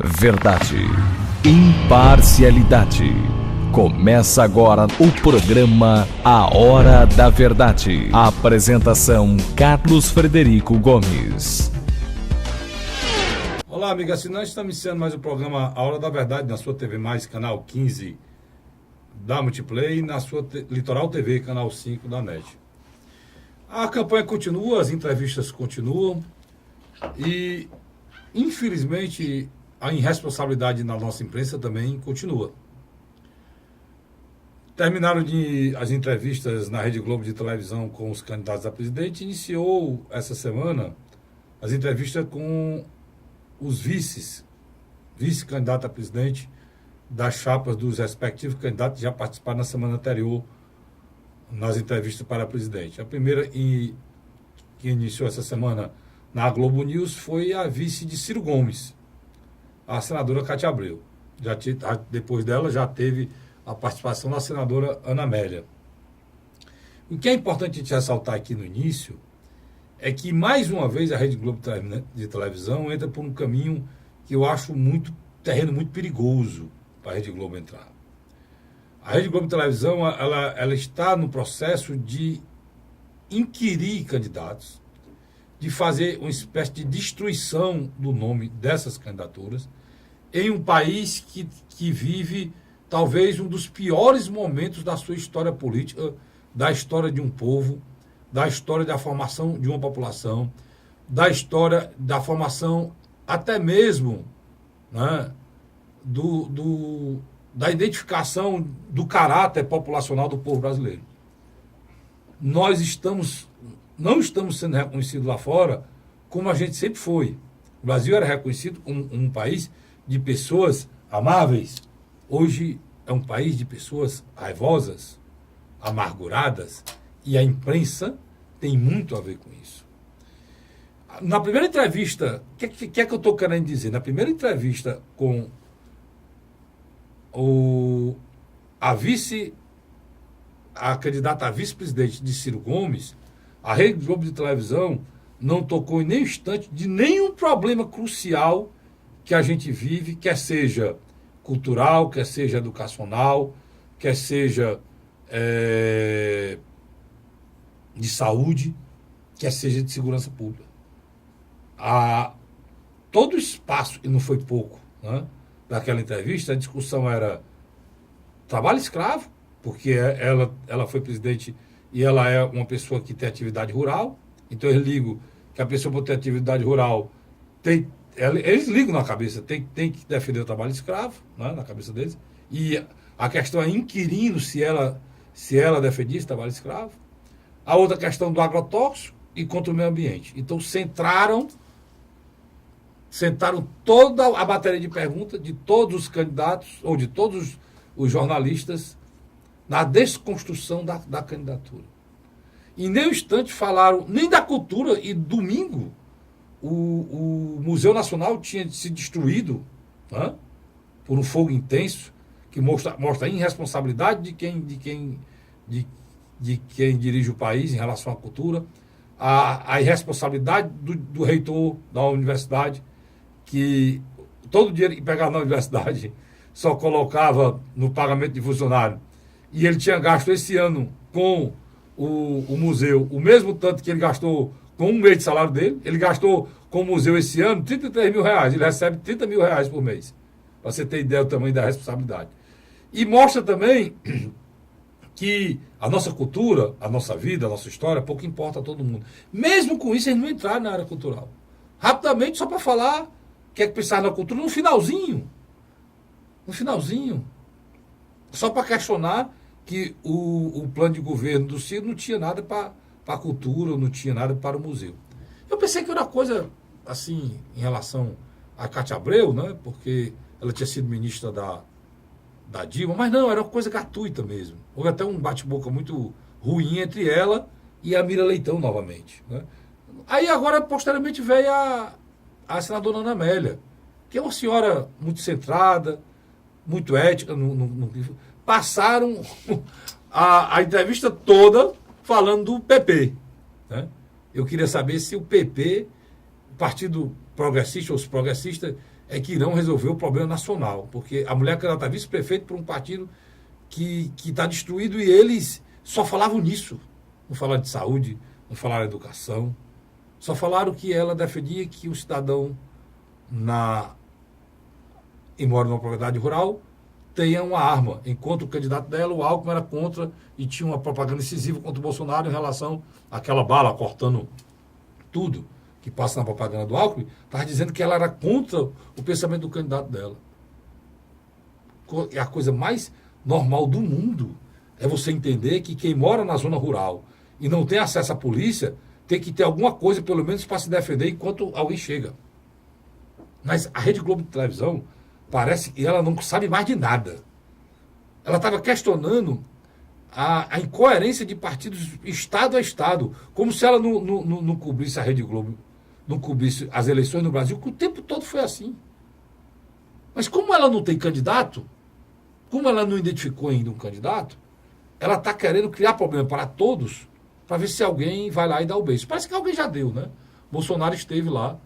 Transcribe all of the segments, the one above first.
Verdade, imparcialidade. Começa agora o programa A Hora da Verdade. Apresentação Carlos Frederico Gomes. Olá, amigo assinante, estamos iniciando mais o programa A Hora da Verdade na sua TV Mais, canal 15 da Multiplay, e na sua Litoral TV, canal 5 da NET. A campanha continua, as entrevistas continuam e, infelizmente, a irresponsabilidade na nossa imprensa também continua. Terminaram as entrevistas na Rede Globo de televisão com os candidatos a presidente, iniciou essa semana as entrevistas com os vice-candidatos a presidente das chapas dos respectivos candidatos que já participaram na semana anterior nas entrevistas para presidente. A primeira que iniciou essa semana na Globo News foi a vice de Ciro Gomes, a senadora Cátia Abreu. Depois dela já teve a participação da senadora Ana Amélia. O que é importante a gente ressaltar aqui no início é que, mais uma vez, a Rede Globo de televisão entra por um caminho que eu acho terreno muito perigoso para a Rede Globo entrar. A Rede Globo de televisão ela está no processo de inquirir candidatos, de fazer uma espécie de destruição do nome dessas candidaturas em um país que vive talvez um dos piores momentos da sua história política, da história de um povo, da história da formação de uma população, da história da formação até mesmo, né, da identificação do caráter populacional do povo brasileiro. Nós não estamos sendo reconhecidos lá fora como a gente sempre foi. O Brasil era reconhecido como um país de pessoas amáveis. Hoje é um país de pessoas raivosas, amarguradas, e a imprensa tem muito a ver com isso. Na primeira entrevista, o que é que eu estou querendo dizer? Na primeira entrevista com a candidata a vice-presidente de Ciro Gomes, a Rede Globo de televisão não tocou em nenhum instante de nenhum problema crucial que a gente vive, quer seja cultural, quer seja educacional, quer seja de saúde, quer seja de segurança pública. Todo o espaço, e não foi pouco, né, daquela entrevista, a discussão era trabalho escravo, porque ela foi presidente e ela é uma pessoa que tem atividade rural, então eu ligo que a pessoa, por ter atividade rural, eles ligam na cabeça, tem que defender o trabalho escravo, né, na cabeça deles, e a questão é inquirindo se ela defendia esse trabalho escravo. A outra questão do agrotóxico e contra o meio ambiente. Então sentaram toda a bateria de perguntas de todos os candidatos, ou de todos os jornalistas, na desconstrução da candidatura. Em nenhum instante falaram nem da cultura, e domingo o Museu Nacional tinha se destruído, né, por um fogo intenso, que mostra a irresponsabilidade de quem dirige o país em relação à cultura, a irresponsabilidade do reitor da universidade, que todo o dinheiro que pegava na universidade só colocava no pagamento de funcionário, e ele tinha gasto esse ano com o museu o mesmo tanto que ele gastou com um mês de salário dele. Ele gastou com o museu esse ano 33 mil reais, ele recebe 30 mil reais por mês, para você ter ideia do tamanho da responsabilidade. E mostra também que a nossa cultura, a nossa vida, a nossa história, pouco importa a todo mundo. Mesmo com isso, eles não entraram na área cultural. Rapidamente, só para falar o que é que precisava na cultura, no finalzinho, só para questionar que o plano de governo do Ciro não tinha nada para a cultura, não tinha nada para o museu. Eu pensei que era uma coisa, assim, em relação a Cátia Abreu, né, porque ela tinha sido ministra da Dilma, mas não, era uma coisa gratuita mesmo. Houve até um bate-boca muito ruim entre ela e a Mira Leitão novamente, né? Aí agora, posteriormente, veio a senadora Ana Amélia, que é uma senhora muito centrada, muito ética. Passaram a entrevista toda falando do PP, né? Eu queria saber se o PP, o Partido Progressista, ou os progressistas, é que irão resolver o problema nacional. Porque a mulher candidata a vice-prefeito por um partido que está destruído e eles só falavam nisso. Não falaram de saúde, não falaram de educação. Só falaram que ela defendia que o cidadão e mora numa propriedade rural tenha uma arma, enquanto o candidato dela, o Alckmin, era contra e tinha uma propaganda incisiva contra o Bolsonaro em relação àquela bala cortando tudo que passa na propaganda do Alckmin, estava dizendo que ela era contra o pensamento do candidato dela. É a coisa mais normal do mundo é você entender que quem mora na zona rural e não tem acesso à polícia tem que ter alguma coisa, pelo menos, para se defender enquanto alguém chega. Mas a Rede Globo de televisão parece que ela não sabe mais de nada. Ela estava questionando a incoerência de partidos Estado a Estado, como se ela não cobrisse a Rede Globo, não cobrisse as eleições no Brasil, que o tempo todo foi assim. Mas como ela não tem candidato, como ela não identificou ainda um candidato, ela está querendo criar problema para todos, para ver se alguém vai lá e dá o beijo. Parece que alguém já deu, né? Bolsonaro esteve lá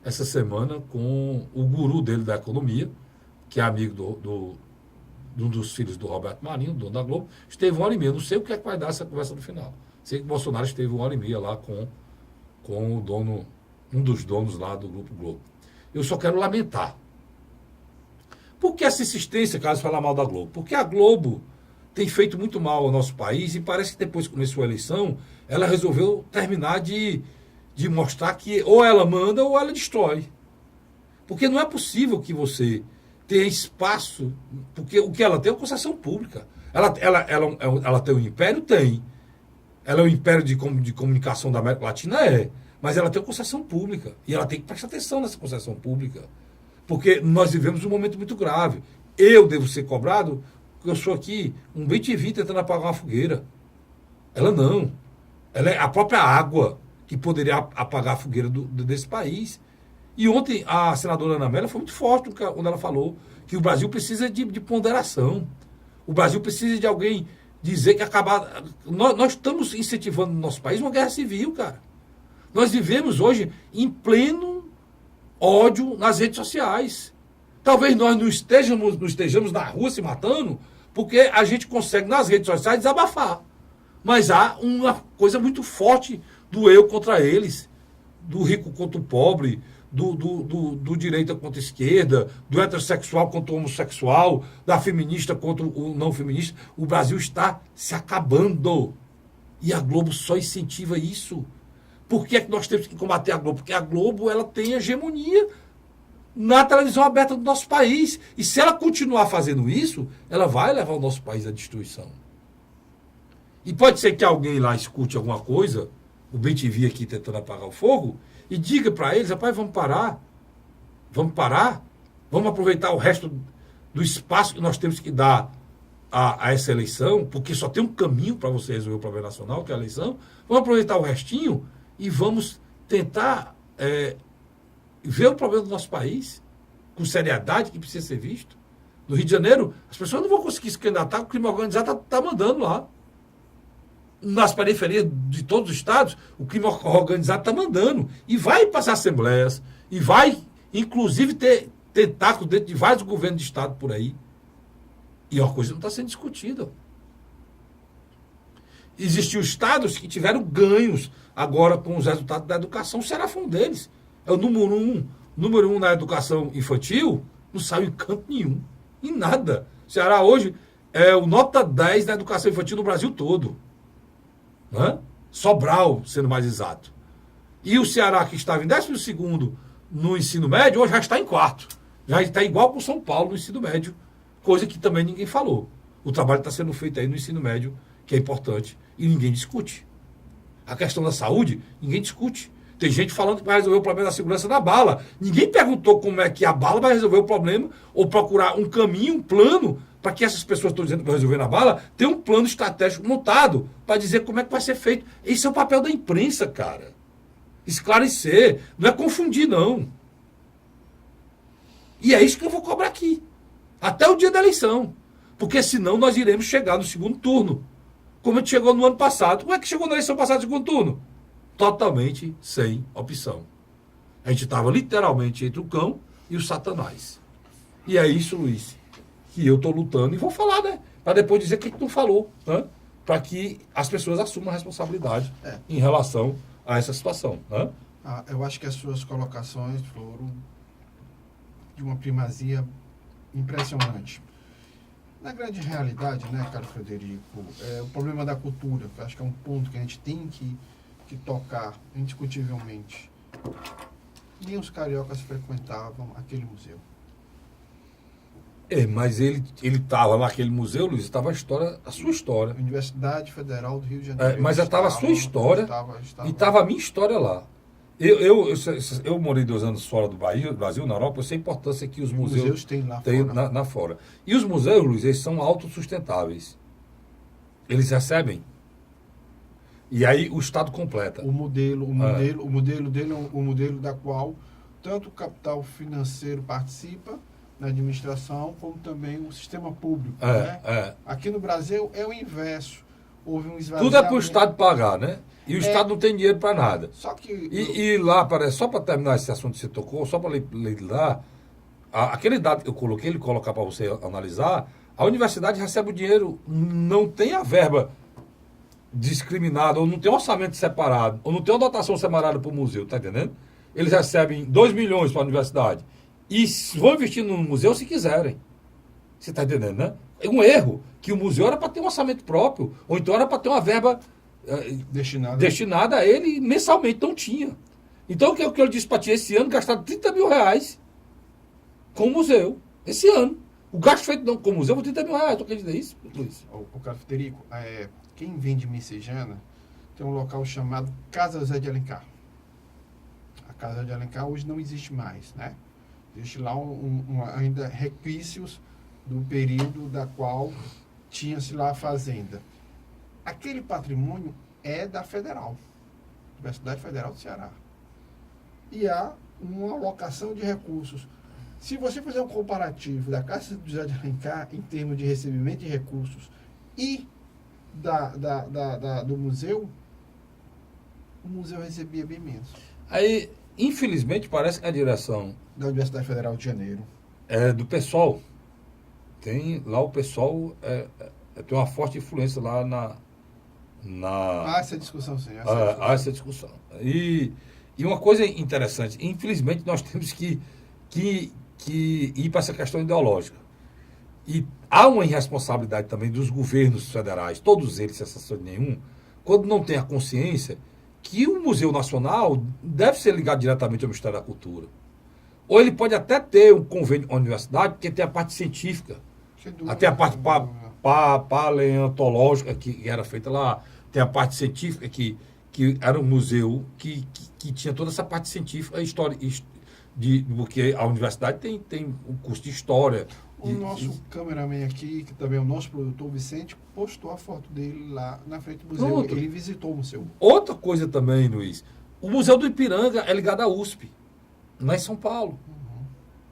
essa semana com o guru dele da economia, que é amigo de um dos filhos do Roberto Marinho, dono da Globo, esteve 1h30. Não sei o que é que vai dar essa conversa no final. Sei que o Bolsonaro esteve 1h30 lá com o dono, um dos donos lá do Grupo Globo. Eu só quero lamentar. Por que essa insistência, caso falar mal da Globo? Porque a Globo tem feito muito mal ao nosso país e parece que depois que começou a eleição, ela resolveu terminar de mostrar que ou ela manda ou ela destrói. Porque não é possível que você tenha espaço, porque o que ela tem é uma concessão pública. Ela tem um império? Tem. Ela é um império de comunicação da América Latina? É. Mas ela tem uma concessão pública. E ela tem que prestar atenção nessa concessão pública. Porque nós vivemos um momento muito grave. Eu devo ser cobrado porque eu sou aqui um bem-te-vi tentando apagar uma fogueira. Ela não. Ela é a própria água que poderia apagar a fogueira desse país. E ontem a senadora Ana Amélia foi muito forte quando ela falou que o Brasil precisa de ponderação. O Brasil precisa de alguém dizer que acabar... Nós estamos incentivando no nosso país uma guerra civil, cara. Nós vivemos hoje em pleno ódio nas redes sociais. Talvez nós não estejamos na rua se matando, porque a gente consegue nas redes sociais desabafar. Mas há uma coisa muito forte do eu contra eles, do rico contra o pobre, do direita contra a esquerda, do heterossexual contra o homossexual, da feminista contra o não feminista. O Brasil está se acabando. E a Globo só incentiva isso. Por que é que nós temos que combater a Globo? Porque a Globo ela tem hegemonia na televisão aberta do nosso país. E se ela continuar fazendo isso, ela vai levar o nosso país à destruição. E pode ser que alguém lá escute alguma coisa, o BTV aqui tentando apagar o fogo, e diga para eles, rapaz, vamos parar, vamos aproveitar o resto do espaço que nós temos que dar a essa eleição, porque só tem um caminho para você resolver o problema nacional, que é a eleição. Vamos aproveitar o restinho e vamos tentar ver o problema do nosso país com seriedade que precisa ser visto. No Rio de Janeiro, as pessoas não vão conseguir se candidatar, o crime organizado está mandando lá. Nas periferias de todos os estados, o crime organizado está mandando. E vai passar assembleias, e vai, inclusive, ter tentáculos dentro de vários governos de estado por aí. E uma coisa não está sendo discutida. Existiam estados que tiveram ganhos agora com os resultados da educação. O Ceará foi um deles. É o número um na educação infantil, não saiu em canto nenhum. Em nada. O Ceará hoje é o nota 10 na educação infantil no Brasil todo. Sobral, sendo mais exato. E o Ceará, que estava em 12º no ensino médio, hoje já está em 4º. Já está igual com São Paulo no ensino médio, coisa que também ninguém falou. O trabalho está sendo feito aí no ensino médio, que é importante, e ninguém discute. A questão da saúde, ninguém discute. Tem gente falando que vai resolver o problema da segurança da bala. Ninguém perguntou como é que a bala vai resolver o problema, ou procurar um caminho, um plano, para que essas pessoas que estão dizendo que vão resolver na bala, tenham um plano estratégico montado para dizer como é que vai ser feito. Esse é o papel da imprensa, cara. Esclarecer. Não é confundir, não. E é isso que eu vou cobrar aqui. Até o dia da eleição. Porque senão nós iremos chegar no segundo turno. Como a gente chegou no ano passado. Como é que chegou na eleição passada no segundo turno? Totalmente sem opção. A gente estava literalmente entre o cão e o Satanás. E é isso, Luiz, que eu estou lutando e vou falar, né? Para depois dizer o que tu não falou, né? Para que as pessoas assumam a responsabilidade em relação a essa situação, né? Eu acho que as suas colocações foram de uma primazia impressionante. Na grande realidade, né, Carlos Frederico, o problema da cultura, que eu acho que é um ponto que a gente tem que tocar indiscutivelmente. Nem os cariocas frequentavam aquele museu. Mas ele estava naquele museu, Luiz, estava a sua história. Universidade Federal do Rio de Janeiro. Mas já estava a sua história e estava a minha história lá. Eu morei 2 anos fora do Brasil, na Europa, eu sei a importância que os museus têm lá fora. Fora. E os museus, Luiz, eles são autossustentáveis. Eles recebem. E aí o Estado completa. O modelo dele é o modelo da qual tanto o capital financeiro participa na administração, como também o sistema público. Aqui no Brasil é o inverso. Houve um esvaziamento. Tudo é para o Estado pagar, né? E o Estado não tem dinheiro para nada. Só que... E lá, só para terminar esse assunto que você tocou, só para ler lá, aquele dado que eu coloquei, ele colocar para você analisar, a universidade recebe o dinheiro, não tem a verba discriminada, ou não tem um orçamento separado, ou não tem uma dotação separada para o museu, tá entendendo? Eles recebem 2 milhões para a universidade e vão investir no museu se quiserem. Você está entendendo, né? É um erro, que o museu era para ter um orçamento próprio, ou então era para ter uma verba destinada a ele mensalmente, não tinha. Então, o que eu disse para ti, esse ano gastaram 30 mil reais com o museu. Esse ano. O gasto feito com o museu foi 30 mil reais. Tu acredita nisso, Luiz? O Carlos Frederico, quem vem de Messejana tem um local chamado Casa José de Alencar. A Casa de Alencar hoje não existe mais, né? Existe lá ainda resquícios do período da qual tinha-se lá a fazenda. Aquele patrimônio é da Federal, Universidade Federal do Ceará. E há uma alocação de recursos. Se você fizer um comparativo da Casa de José de Alencar em termos de recebimento de recursos e do museu, o museu recebia bem menos. Aí, infelizmente, parece que a direção da Universidade Federal de Janeiro é do PSOL. Lá o PSOL tem uma forte influência lá na essa discussão, sim. Essa discussão. E uma coisa interessante, infelizmente nós temos que ir para essa questão ideológica. E há uma irresponsabilidade também dos governos federais, todos eles, sem exceção de nenhum, quando não tem a consciência que o Museu Nacional deve ser ligado diretamente ao Ministério da Cultura. Ou ele pode até ter um convênio com a universidade, porque tem a parte científica, até a parte paleontológica que era feita lá, tem a parte científica que era um museu que tinha toda essa parte científica, a história, porque a universidade tem um curso de história. O nosso cameraman aqui, que também é o nosso produtor, Vicente, postou a foto dele lá na frente do museu. Pronto. Ele visitou o museu. Outra coisa também, Luiz, o Museu do Ipiranga é ligado à USP, lá em São Paulo,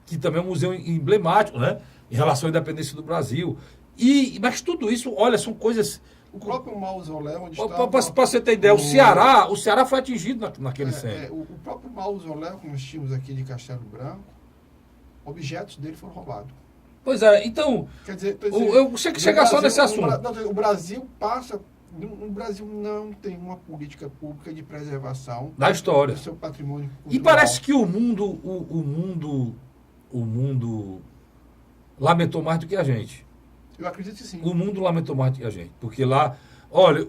que também é um museu emblemático, né, em relação à independência do Brasil. Mas tudo isso, olha, são coisas... O próprio mausoléu onde estava... Para você ter ideia, o Ceará foi atingido naquele centro. O próprio mausoléu que nós tínhamos aqui de Castelo Branco, objetos dele foram roubados. Pois é, então... Quer dizer, eu chegar só nesse assunto. O Brasil passa... O Brasil não tem uma política pública de preservação da história do seu patrimônio cultural. E parece que o mundo lamentou mais do que a gente. Eu acredito que sim. O mundo lamentou mais do que a gente. Porque lá, olha,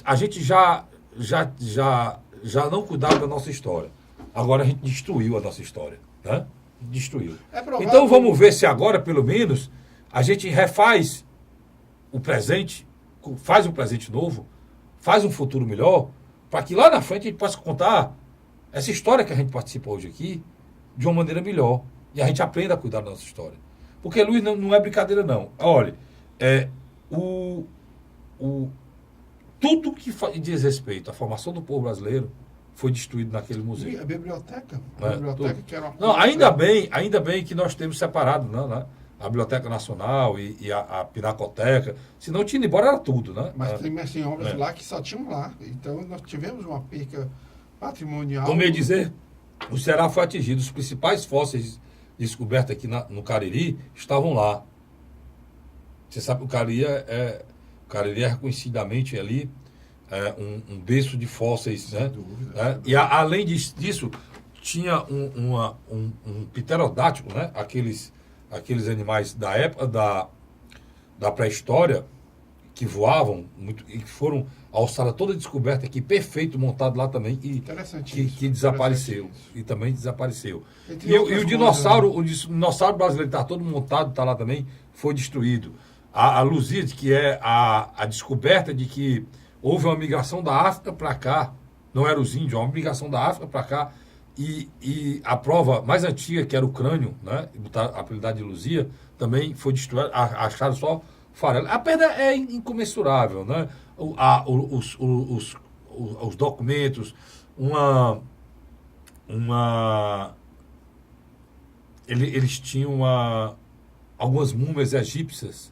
a gente já não cuidava da nossa história. Agora a gente destruiu a nossa história, né? Destruiu. Então vamos ver se agora, pelo menos, a gente refaz o presente, faz um presente novo, faz um futuro melhor, para que lá na frente a gente possa contar essa história que a gente participa hoje aqui de uma maneira melhor. E a gente aprenda a cuidar da nossa história. Porque, Luiz, não é brincadeira, não. Olha, tudo que diz respeito à formação do povo brasileiro foi destruído naquele museu. E a biblioteca? A biblioteca que era uma não, ainda bem que nós temos separado, né? A Biblioteca Nacional e a Pinacoteca. Se não tinha ido embora, era tudo, né? Mas tem obras lá que só tinham lá. Então, nós tivemos uma perca patrimonial. Como eu ia dizer, o Ceará foi atingido. Os principais fósseis descoberta aqui no Cariri estavam lá. Você sabe que o Cariri é reconhecidamente ali um berço de fósseis, Sem né? dúvida. E além disso, tinha um pterodátilo, né? Aqueles animais da época da pré-história que voavam muito e que foram a alçada toda descoberta aqui, perfeito, montado lá também, e Interessante isso. que desapareceu. Interessante isso. E também desapareceu. Entre E outras o coisas, dinossauro brasileiro está todo montado, está lá também, foi destruído. A Lusíada, que é a descoberta de que houve uma migração da África para cá, não era os índios, uma migração da África para cá, e a prova mais antiga, que era o crânio, né, a apelidado de Luzia, também foi destruída, acharam só farelo. A perda é incomensurável, né? Os documentos, eles tinham algumas múmias egípcias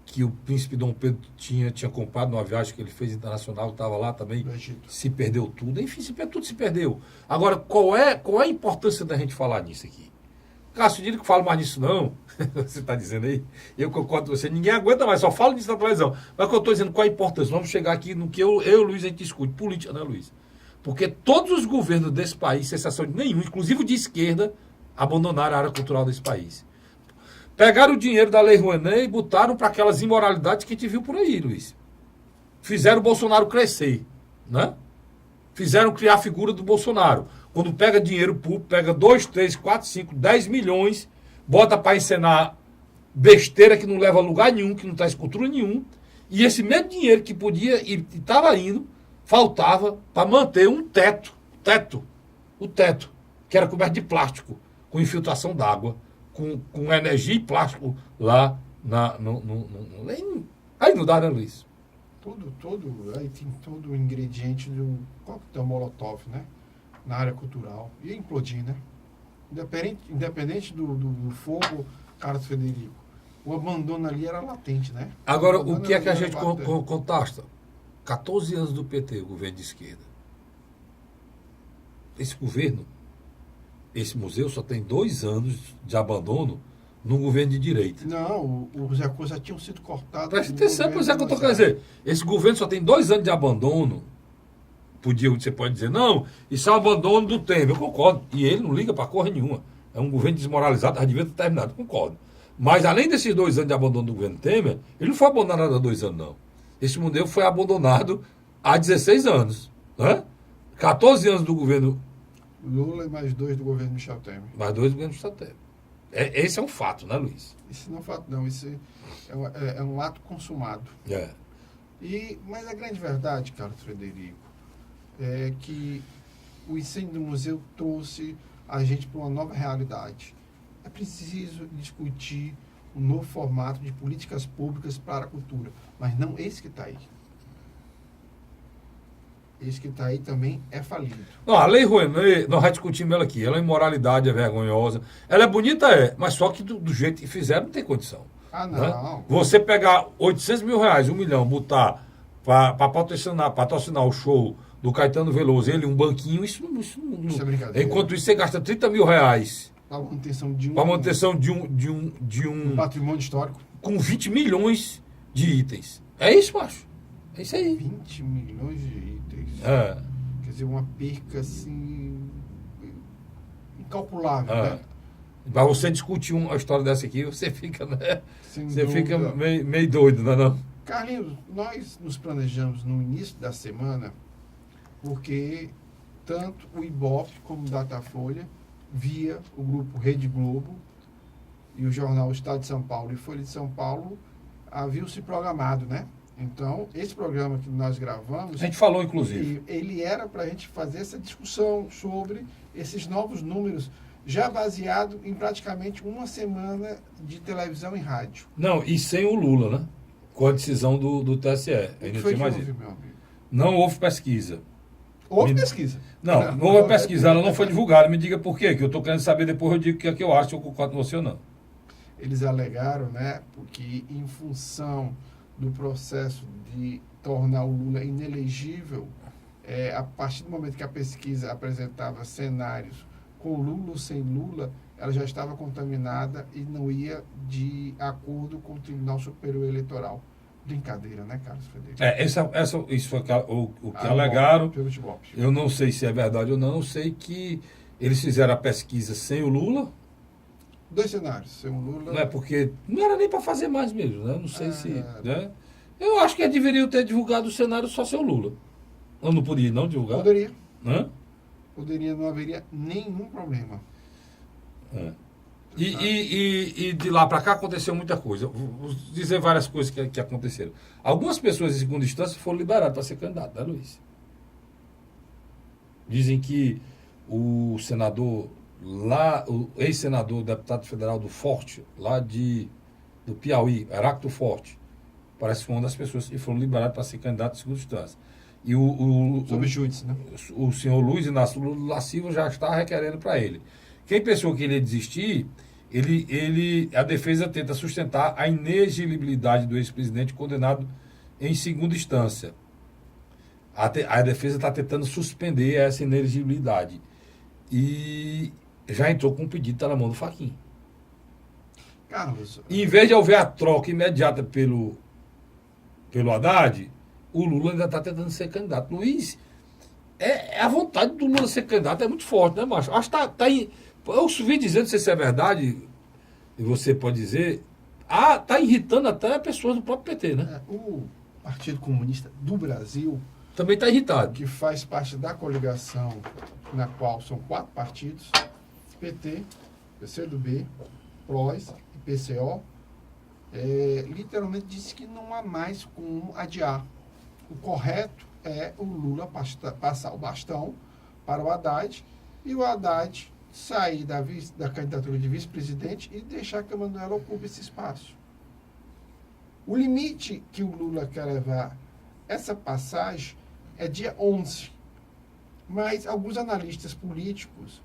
que o príncipe Dom Pedro tinha comprado numa viagem que ele fez internacional, estava lá também, do Egito. se perdeu tudo. Enfim, tudo se perdeu. Agora, qual é a importância da gente falar nisso aqui? Cássio, diga que falo mais nisso não. Você está dizendo aí? Eu concordo com você. Ninguém aguenta mais, só falo nisso na televisão. Mas o que eu estou dizendo, qual a importância? Vamos chegar aqui no que eu e o Luiz, a gente discute. Política, né, Luiz? Porque todos os governos desse país, sem exceção de nenhum, inclusive de esquerda, abandonaram a área cultural desse país. Pegaram o dinheiro da Lei Rouanet e botaram para aquelas imoralidades que a gente viu por aí, Luiz. Fizeram o Bolsonaro crescer, né? Fizeram criar a figura do Bolsonaro. Quando pega dinheiro público, pega 2, 3, 4, 5, 10 milhões, bota para encenar besteira que não leva a lugar nenhum, que não traz cultura nenhum, e esse mesmo dinheiro que podia e estava indo, faltava para manter um teto, que era coberto de plástico, com infiltração d'água, com energia e plástico lá aí não dá, né, Luiz? Aí tem todo o ingrediente do coquetel Molotov, né? Na área cultural. Ia implodir, né? Independente do fogo, Carlos Frederico. O abandono ali era latente, né? Agora, o que é que a gente contasta? 14 anos do PT, o governo de esquerda. Esse governo, esse museu só tem 2 anos de abandono no governo de direita. Não, os recursos já tinham sido cortados. Presta atenção, pois é que eu estou querendo dizer. Esse governo só tem 2 anos de abandono. Você pode dizer, não, isso é um abandono do Temer. Eu concordo. E ele não liga para porra nenhuma. É um governo desmoralizado, já devia ter terminado. Concordo. Mas além desses 2 anos de abandono do governo Temer, ele não foi abandonado há 2 anos, não. Esse museu foi abandonado há 16 anos. Né? 14 anos do governo Lula e mais 2 do governo Michel Temer. Mais 2 do governo Michel Temer. Esse é um fato, né, Luiz? Isso não é um fato, não. Isso é um ato consumado. Mas a grande verdade, Carlos Frederico, é que o incêndio do museu trouxe a gente para uma nova realidade. É preciso discutir um novo formato de políticas públicas para a cultura, mas não esse que está aí. Esse que está aí também é falido. Não, a Lei Rouanet, nós já discutimos ela aqui. Ela é imoralidade, é vergonhosa. Ela é bonita, mas só que do jeito que fizeram não tem condição. Ah, não. Né? Você pegar 800 mil reais, 1 milhão, botar para patrocinar o show do Caetano Veloso, ele um banquinho, isso é brincadeira. Enquanto isso, você gasta 30 mil reais para a manutenção de um patrimônio histórico com 20 milhões de itens. É isso, macho. É isso aí. 20 milhões de itens. Quer dizer, uma perca assim incalculável, né? Para você discutir uma história dessa aqui, você fica, né? Você fica meio doido, não é não? Carlinhos, nós nos planejamos no início da semana, porque tanto o Ibope como o Datafolha, via o grupo Rede Globo e o jornal Estado de São Paulo e Folha de São Paulo, haviam se programado, né? Então, esse programa que nós gravamos... A gente falou, inclusive. Ele era para a gente fazer essa discussão sobre esses novos números, já baseado em praticamente uma semana de televisão e rádio. Não, e sem o Lula, né? Com a decisão do TSE. Ainda foi tinha mais houve, isso. meu amigo? Não houve pesquisa. Houve pesquisa. Não houve pesquisa, ela não foi divulgada. Me diga por quê, que eu estou querendo saber, depois eu digo o que é que eu acho, se eu concordo com você ou não. Eles alegaram, né, porque em função do processo de tornar o Lula inelegível, a partir do momento que a pesquisa apresentava cenários com Lula ou sem Lula, ela já estava contaminada e não ia de acordo com o Tribunal Superior Eleitoral. Brincadeira, né, Carlos Frederico? Isso foi o que alegaram. Pelo Ibope. Eu não sei se é verdade ou não. Eu sei que eles fizeram a pesquisa sem o Lula. 2 cenários. Sem o Lula... Não é porque não era nem para fazer mais mesmo, né? Não sei se... Né? Eu acho que deveriam ter divulgado o cenário só sem o Lula. Ou não podia não divulgar? Poderia. Hã? Poderia, não haveria nenhum problema. É. E de lá para cá aconteceu muita coisa. Vou dizer várias coisas que aconteceram. Algumas pessoas em segunda instância foram liberadas para ser candidato, né, Luiz? Dizem que o senador lá, o ex-senador, deputado federal do Forte, lá do Piauí, Heráclito Forte, parece que foi uma das pessoas que foram liberadas para ser candidato em segunda instância. E Sob júdice, né? O senhor Luiz Inácio Lula da Silva já está requerendo para ele. Quem pensou que ele ia desistir, a defesa tenta sustentar a inelegibilidade do ex-presidente condenado em segunda instância. A defesa está tentando suspender essa inelegibilidade. E já entrou com um pedido, está na mão do Fachin. Carlos... E em vez de haver a troca imediata pelo Haddad, o Lula ainda está tentando ser candidato. Luiz, a vontade do Lula ser candidato é muito forte, né, macho? Acho que tá aí. Eu ouvi dizendo, não sei se é verdade, e você pode dizer, está irritando até pessoas do próprio PT, né? O Partido Comunista do Brasil, também está irritado. que faz parte da coligação, na qual são 4 partidos, PT, PCdoB, PROS e PCO, literalmente disse que não há mais como adiar. O correto é o Lula passar o bastão para o Haddad e o Haddad sair da candidatura de vice-presidente e deixar que a Manuela ocupe esse espaço. O limite que o Lula quer levar essa passagem é dia 11. Mas alguns analistas políticos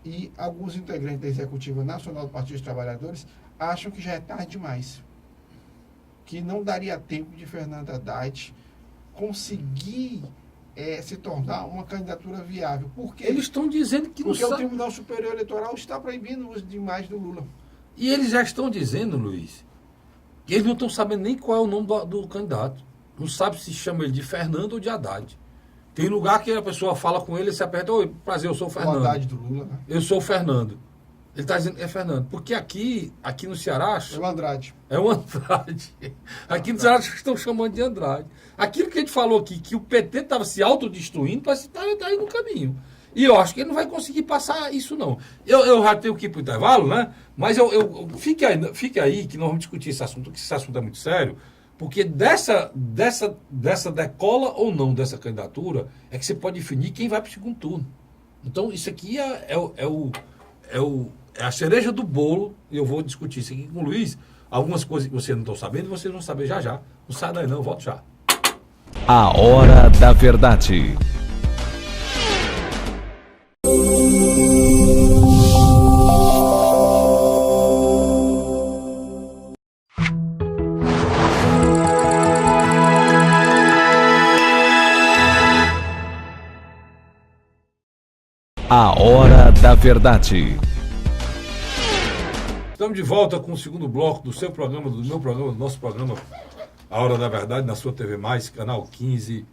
e alguns integrantes da Executiva Nacional do Partido dos Trabalhadores acham que já é tarde demais. Que não daria tempo de Fernando Haddad conseguir se tornar uma candidatura viável. Porque eles estão dizendo que não Porque o Tribunal Superior Eleitoral está proibindo o uso de imagem do Lula. E eles já estão dizendo, Luiz, que eles não estão sabendo nem qual é o nome do candidato. Não sabe se chama ele de Fernando ou de Haddad. Tem lugar que a pessoa fala com ele e se aperta, oi, prazer, eu sou o Fernando. O Haddad do Lula, né? Eu sou o Fernando. Ele está dizendo que é Fernando. Porque aqui no Ceará... É o Andrade. É o Andrade. Aqui no Ceará estão chamando de Andrade. Aquilo que a gente falou aqui, que o PT estava se autodestruindo, parece que está aí no caminho. E eu acho que ele não vai conseguir passar isso, não. Eu já tenho que ir para o intervalo, né? Mas fique aí que nós vamos discutir esse assunto, que esse assunto é muito sério, porque dessa decola ou não dessa candidatura é que você pode definir quem vai para o segundo turno. Então, isso aqui é a cereja do bolo, e eu vou discutir isso aqui com o Luiz. Algumas coisas que vocês não estão sabendo, vocês vão saber já já. Não sai daí não, eu volto já. A Hora da Verdade. A Hora da Verdade. Estamos de volta com o segundo bloco do seu programa, do meu programa, do nosso programa A Hora da Verdade, na sua TV+, canal 15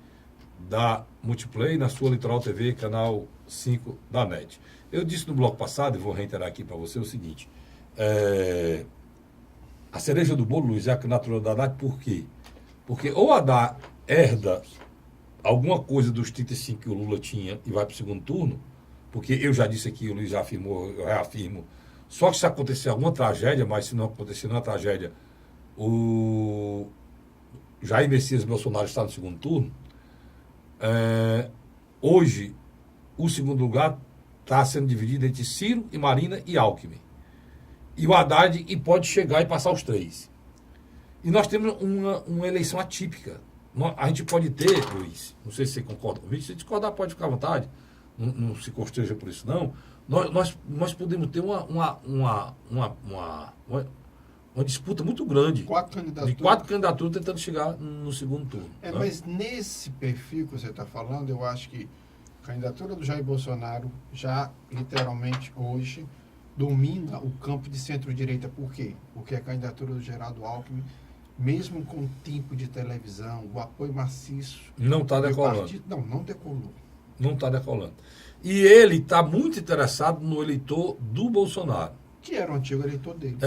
da Multiplay, na sua Litoral TV, canal 5 da NET. Eu disse no bloco passado, e vou reiterar aqui para você o seguinte, a cereja do bolo, Luiz, é a candidatura da Haddad, por quê? Porque ou a Haddad herda alguma coisa dos 35 que o Lula tinha e vai para o segundo turno, porque eu já disse aqui, o Luiz já afirmou, eu reafirmo, só que se acontecer alguma tragédia, mas se não acontecer nenhuma tragédia, o Jair Messias Bolsonaro está no segundo turno, hoje o segundo lugar está sendo dividido entre Ciro e Marina e Alckmin. E o Haddad pode chegar e passar os 3. E nós temos uma eleição atípica. A gente pode ter, Luiz, não sei se você concorda comigo, se discordar pode ficar à vontade, não se constreja por isso não, nós podemos ter uma disputa muito grande de 4 candidaturas tentando chegar no segundo turno. Né? Mas nesse perfil que você está falando, eu acho que a candidatura do Jair Bolsonaro já, literalmente, hoje, domina o campo de centro-direita. Por quê? Porque a candidatura do Geraldo Alckmin, mesmo com o tempo de televisão, o apoio maciço... Não está do decolando. partido, não decolou. Não está decolando. E ele está muito interessado no eleitor do Bolsonaro. Que era o antigo eleitor dele.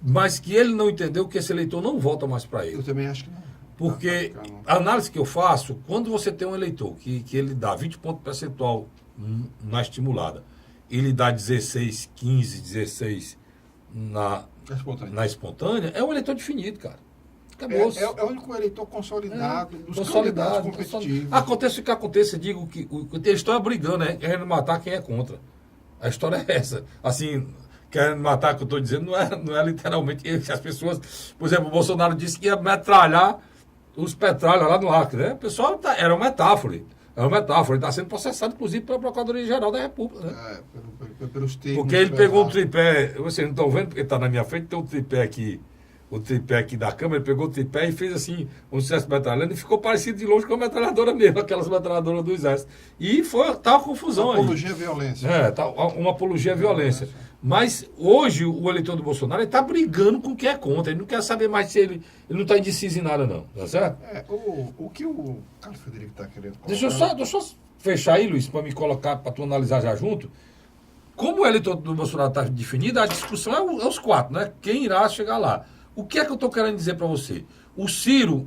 Mas que ele não entendeu que esse eleitor não volta mais para ele. Eu também acho que não. Porque Não. a análise que eu faço, quando você tem um eleitor que ele dá 20 pontos percentual na estimulada, ele dá 16, 15, 16 na espontânea, é um eleitor definido, cara. Acabou. É o único eleitor consolidado, dos candidatos competitivos. Aconteça o que aconteça, digo que a história é brigando, né? Querendo matar quem é contra. A história é essa. Assim, querendo matar, o que eu estou dizendo, não é literalmente as pessoas... Por exemplo, o Bolsonaro disse que ia metralhar os petralhas lá no Acre, né? O pessoal era uma metáfora. É uma metáfora. Ele está sendo processado, inclusive, pela Procuradoria-Geral da República, né? Pelos termos. Porque ele pegou um tripé... Vocês não estão vendo, porque está na minha frente, tem um tripé aqui... O tripé aqui da câmera, ele pegou o tripé e fez assim, um sucesso metralhando, e ficou parecido de longe com a metralhadora mesmo, aquelas metralhadoras do Exército. E tá uma confusão aí. Apologia à violência. Tá uma apologia à violência. Mas hoje o eleitor do Bolsonaro está brigando com quem é contra. Ele não quer saber mais se ele não está indeciso em nada, não. Tá certo? O que o Carlos Frederico está querendo colocar... Deixa eu só fechar aí, Luiz, para me colocar, para tu analisar já junto. Como o eleitor do Bolsonaro está definido, a discussão é os quatro, né? Quem irá chegar lá? O que é que eu estou querendo dizer para você? O Ciro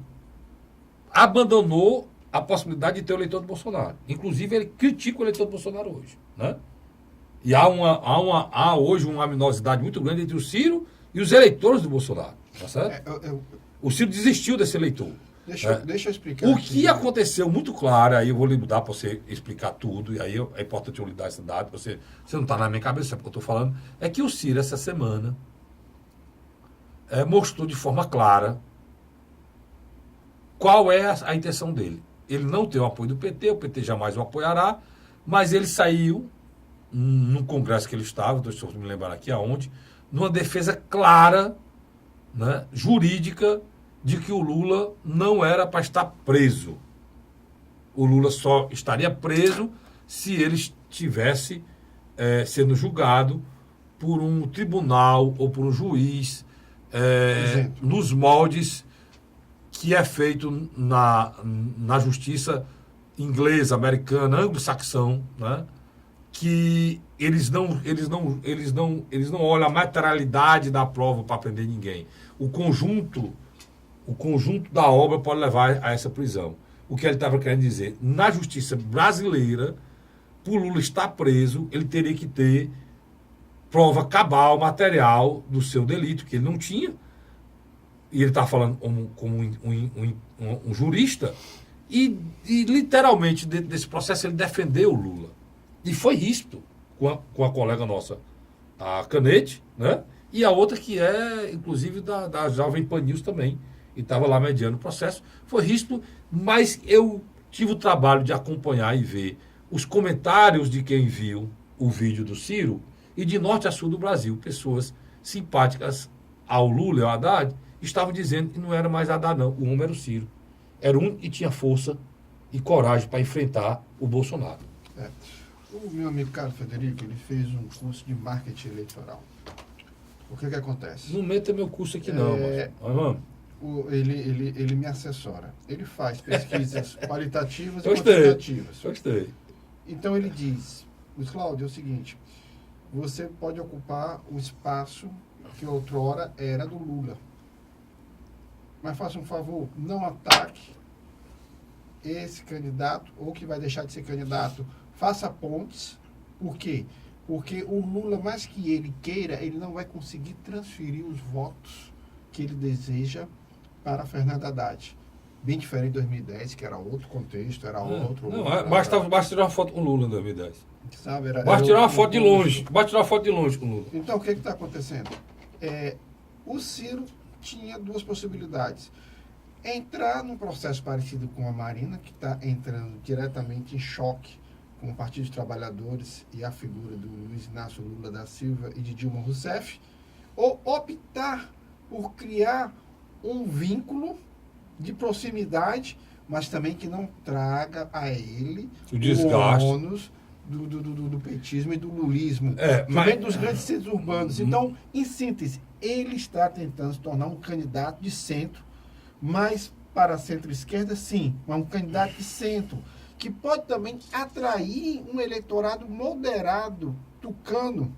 abandonou a possibilidade de ter o eleitor do Bolsonaro. Inclusive, ele critica o eleitor do Bolsonaro hoje, né? E há hoje uma aminosidade muito grande entre o Ciro e os eleitores do Bolsonaro. Tá certo? O Ciro desistiu desse eleitor. Deixa eu explicar. O que aconteceu muito claro, aí eu vou lhe mudar para você explicar tudo, e aí é importante eu lhe dar esse dado, você não está na minha cabeça, é porque eu estou falando, é que o Ciro, essa semana, mostrou de forma clara qual é a intenção dele. Ele não tem o apoio do PT, o PT jamais o apoiará, mas ele saiu num congresso que ele estava, estou me lembrando aqui aonde, numa defesa clara, né, jurídica, de que o Lula não era para estar preso. O Lula só estaria preso se ele estivesse sendo julgado por um tribunal ou por um juiz nos moldes que é feito na justiça inglesa, americana, anglo-saxão, né? Que eles não olham a materialidade da prova para prender ninguém. O conjunto da obra pode levar a essa prisão. O que ele estava querendo dizer, na justiça brasileira, por Lula estar preso, ele teria que ter prova cabal, material do seu delito, que ele não tinha. E ele estava falando como um jurista, e literalmente, dentro desse processo, ele defendeu o Lula. E foi ríspido com a colega nossa, a Canete, né? E a outra que é, inclusive, da Jovem Pan News também, e estava lá mediando o processo. Foi ríspido, mas eu tive o trabalho de acompanhar e ver os comentários de quem viu o vídeo do Ciro, e de norte a sul do Brasil, pessoas simpáticas ao Lula e ao Haddad, estavam dizendo que não era mais Haddad, não. O homem era o Ciro. Era um que tinha força e coragem para enfrentar o Bolsonaro. O meu amigo Carlos Frederico, ele fez um curso de marketing eleitoral. O que acontece? Não meta meu curso aqui não, ele me assessora. Ele faz pesquisas qualitativas e Gostei. quantitativas. Gostei. Então ele diz, Luiz Cláudio, é o seguinte, você pode ocupar o espaço que outrora era do Lula. Mas faça um favor, não ataque esse candidato ou que vai deixar de ser candidato. Faça pontes. Por quê? Porque o Lula, mais que ele queira, ele não vai conseguir transferir os votos que ele deseja para Fernando Haddad. Bem diferente de 2010, que era outro contexto, era outro... Não, basta tirar uma foto com o Lula em 2010. Sabe, basta tirar uma foto de longe. Basta tirar uma foto de longe com o Lula. Então, o que está acontecendo? O Ciro tinha duas possibilidades. Entrar num processo parecido com a Marina, que está entrando diretamente em choque com o Partido dos Trabalhadores e a figura do Luiz Inácio Lula da Silva e de Dilma Rousseff, ou optar por criar um vínculo de proximidade, mas também que não traga a ele o desgaste, ônus do petismo e do lulismo, que mas- vem dos grandes centros urbanos. Então, em síntese, ele está tentando se tornar um candidato de centro, mas para a centro-esquerda, sim, mas um candidato de centro, que pode também atrair um eleitorado moderado, tucano,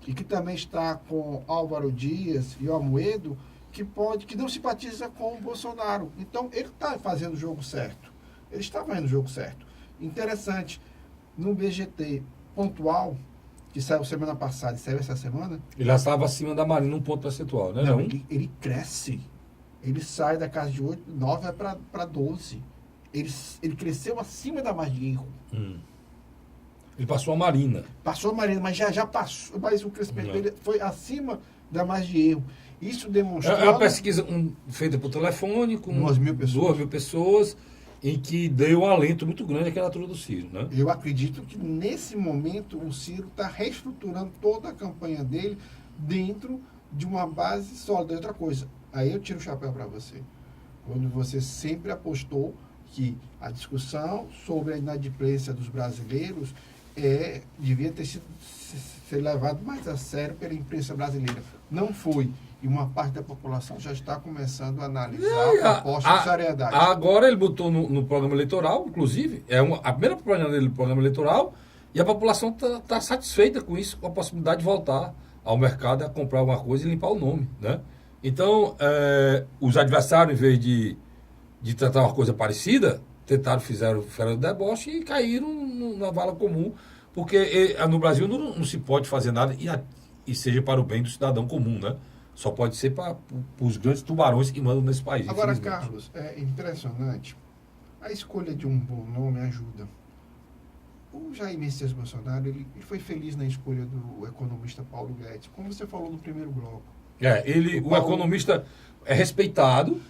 e que também está com Álvaro Dias e Amoedo, que não simpatiza com o Bolsonaro. Então, ele está fazendo o jogo certo. Ele está fazendo o jogo certo. Interessante, no BGT pontual, que saiu semana passada e saiu essa semana, Ele já estava acima da Marina, um ponto percentual, né? não, ele cresce. Ele sai da casa de 8, 9 para 12. Ele cresceu acima da margem de erro. Ele passou a Marina. Passou a Marina, mas já passou. Mas o crescimento Não. dele foi acima da margem de erro. Isso demonstrou. É uma pesquisa feita por telefone, com 2.000 pessoas, em que deu um alento muito grande à candidatura do Ciro, né? Eu acredito que nesse momento o Ciro está reestruturando toda a campanha dele dentro de uma base sólida. Outra coisa, aí eu tiro o chapéu para você. Quando você sempre apostou que a discussão sobre a inadimplência dos brasileiros devia ter sido ser levado mais a sério pela imprensa brasileira. Não foi. E uma parte da população já está começando a analisar a proposta de seriedade. Agora ele botou no programa eleitoral, inclusive, a primeira propaganda dele no programa eleitoral, e a população está satisfeita com isso, com a possibilidade de voltar ao mercado a comprar alguma coisa e limpar o nome, né? Então, os adversários, em vez de tentar uma coisa parecida, fizeram o deboche e caíram na vala comum, porque no Brasil não se pode fazer nada e seja para o bem do cidadão comum, né? Só pode ser para os grandes tubarões que mandam nesse país. Agora, Carlos, é impressionante. A escolha de um bom nome ajuda. O Jair Messias Bolsonaro, ele foi feliz na escolha do economista Paulo Guedes, como você falou no primeiro bloco. O economista é respeitado.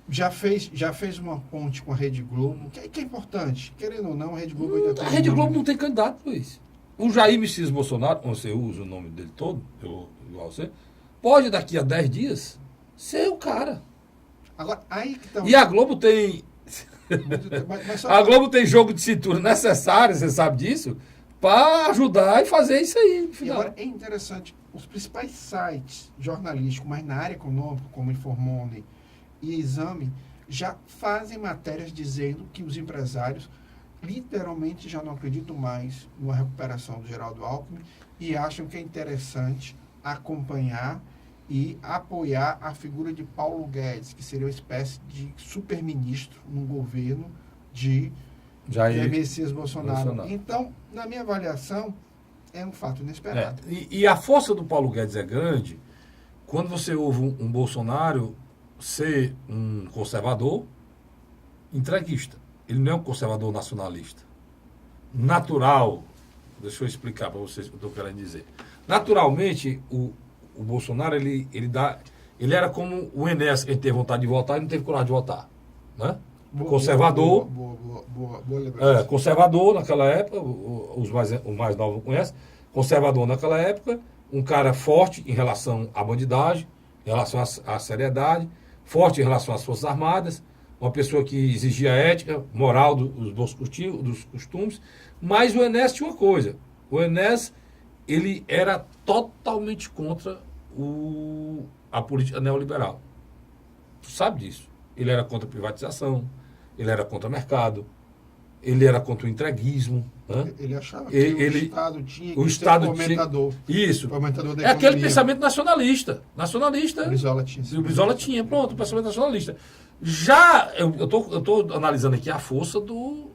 Já fez uma ponte com a Rede Globo, que é importante. Querendo ou não, a Rede Globo ainda tem... A Rede Globo não tem candidato, Luiz. O Jair Messias Bolsonaro, você usa o nome dele todo, igual você, pode daqui a 10 dias ser o cara. Agora, aí que tá... E a Globo tem... A Globo tem jogo de cintura necessário, você sabe disso, para ajudar e fazer isso aí. No E final. agora é interessante, os principais sites jornalísticos, mas na área econômica, como Informoney e Exame, já fazem matérias dizendo que os empresários literalmente já não acreditam mais numa recuperação do Geraldo Alckmin e acham que é interessante acompanhar e apoiar a figura de Paulo Guedes, que seria uma espécie de super-ministro no governo de Jair Messias Bolsonaro. Então, na minha avaliação, é um fato inesperado. E a força do Paulo Guedes é grande quando você ouve um Bolsonaro ser um conservador entreguista. Ele não é um conservador nacionalista. Natural, deixa eu explicar para vocês o que eu estou querendo dizer. Naturalmente, o Bolsonaro, ele era como o Enéas, ele teve vontade de votar e não teve coragem de votar. Né? Conservador. Boa lembrança. Conservador naquela época, os mais novos não conhecem. Conservador naquela época, um cara forte em relação à bandidagem, em relação à seriedade, forte em relação às Forças Armadas, uma pessoa que exigia ética, moral dos costumes, mas o Enéas tinha uma coisa, o Enéas, ele era totalmente contra a política neoliberal. Tu sabe disso. Ele era contra a privatização, ele era contra o mercado, ele era contra o entreguismo. Né? Ele achava que o Estado tinha que ser fomentador. Isso. Fomentador da é aquele economia. Pensamento nacionalista. Nacionalista. O Brizola tinha. O Brizola tinha, pronto, o pensamento nacionalista. Já, eu estou analisando aqui a força do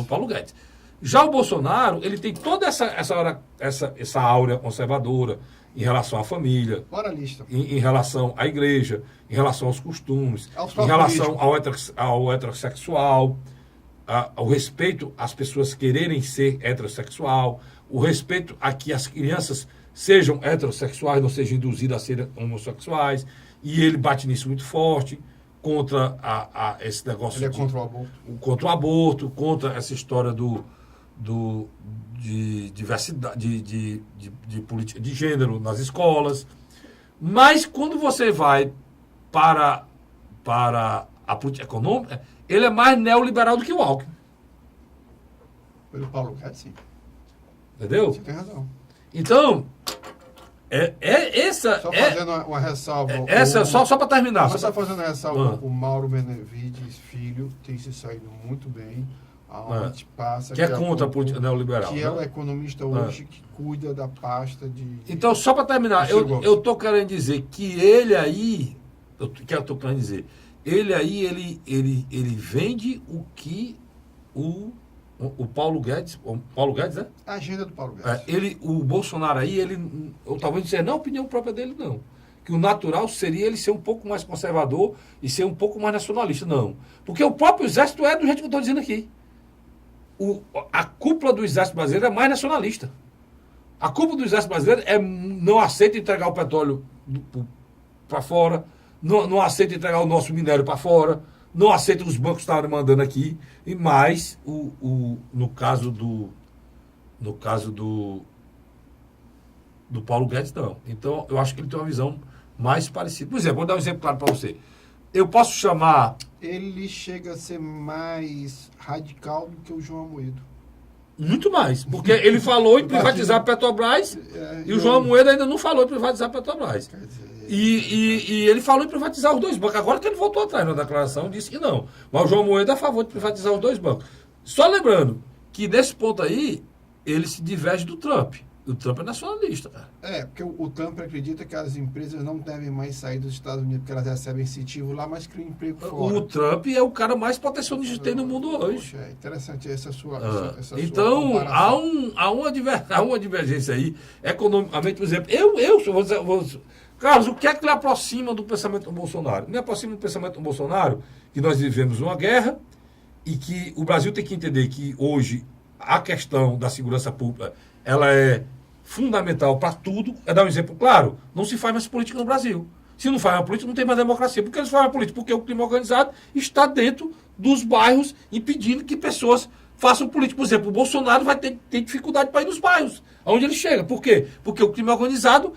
Paulo Guedes. Já o Bolsonaro, ele tem toda essa áurea conservadora em relação à família, Moralista. em relação à igreja, em relação aos costumes, em relação ao heterossexual, ao respeito às pessoas quererem ser heterossexual, o respeito a que as crianças sejam heterossexuais, não sejam induzidas a serem homossexuais, e ele bate nisso muito forte, contra esse negócio. Ele é contra o aborto. Contra o aborto, contra essa história de diversidade, de política de gênero nas escolas. Mas quando você vai para a política econômica, ele é mais neoliberal do que o Alckmin. Pelo Paulo Guedes, sim. Entendeu? Você tem razão. Então, essa... Só fazendo uma ressalva. Só para terminar. Só fazendo uma ressalva, Ah. o Mauro Benevides Filho tem se saído muito bem. Aonde passa... Que é contra a política neoliberal. Que né? é o economista hoje que cuida da pasta de... Então, só para terminar, eu estou querendo dizer que ele aí... Ele aí, ele vende o que o Paulo Guedes... O Paulo Guedes, né? A agenda do Paulo Guedes. O Bolsonaro aí, eu talvez dizer, não é a opinião própria dele, não. Que o natural seria ele ser um pouco mais conservador e ser um pouco mais nacionalista. Não. Porque o próprio Exército é do jeito que eu estou dizendo aqui. A cúpula do Exército Brasileiro é mais nacionalista. A cúpula do Exército Brasileiro não aceita entregar o petróleo para fora, não aceita entregar o nosso minério para fora, não aceita os bancos estarem mandando aqui, e mais no caso do Paulo Guedes, não. Então, eu acho que ele tem uma visão mais parecida. Por exemplo, vou dar um exemplo claro para você. Eu posso chamar... Ele chega a ser mais radical do que o João Amoedo. Muito mais, porque ele falou em privatizar a Petrobras e o João Amoedo ainda não falou em privatizar a Petrobras. Quer dizer, E ele falou em privatizar os dois bancos. Agora que ele voltou atrás na declaração, disse que não. Mas o João Amoedo é a favor de privatizar os dois bancos. Só lembrando que nesse ponto aí, ele se diverge do Trump. O Trump é nacionalista, cara. porque o Trump acredita que as empresas não devem mais sair dos Estados Unidos porque elas recebem incentivo lá, mas criam emprego fora. O Trump é o cara mais protecionista que tem no mundo hoje. Poxa, é interessante essa sua Então, comparação. há uma divergência aí, economicamente, por exemplo. Carlos, o que é que lhe aproxima do pensamento do Bolsonaro? Me aproxima do pensamento do Bolsonaro que nós vivemos uma guerra e que o Brasil tem que entender que hoje a questão da segurança pública ela é fundamental para tudo. É dar um exemplo claro, não se faz mais política no Brasil. Se não faz mais política, não tem mais democracia. Por que eles fazem mais política? Porque o crime organizado está dentro dos bairros, impedindo que pessoas façam política. Por exemplo, o Bolsonaro vai ter dificuldade para ir nos bairros, aonde ele chega. Por quê? Porque o crime organizado,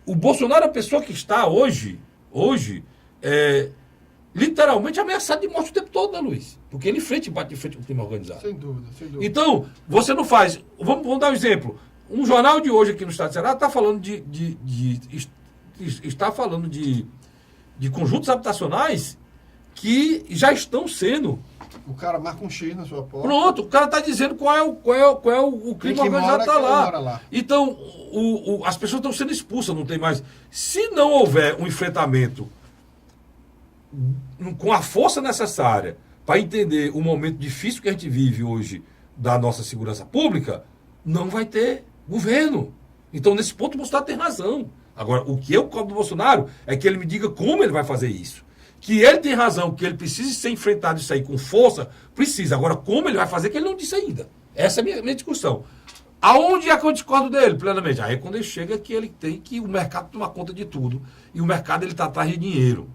o Bolsonaro é a pessoa que está hoje literalmente ameaçado de morte o tempo todo, né, Luiz? Porque ele bate de frente com o crime organizado. Sem dúvida, sem dúvida. Então, você não faz... Vamos dar um exemplo. Um jornal de hoje aqui no estado de Ceará está falando de conjuntos habitacionais que já estão sendo... O cara marca um X na sua porta. Pronto, o cara está dizendo qual é o crime organizado está lá. Então, as pessoas estão sendo expulsas, não tem mais... Se não houver um enfrentamento com a força necessária para entender o momento difícil que a gente vive hoje da nossa segurança pública, não vai ter governo. Então, nesse ponto, o Bolsonaro tem razão. Agora, o que eu cobro do Bolsonaro é que ele me diga como ele vai fazer isso. Que ele tem razão, que ele precisa ser enfrentado isso aí com força, precisa. Agora, como ele vai fazer, que ele não disse ainda. Essa é a minha discussão. Aonde é que eu discordo dele, plenamente? Aí é quando ele chega que ele tem que o mercado tomar conta de tudo. E o mercado, ele está atrás de dinheiro.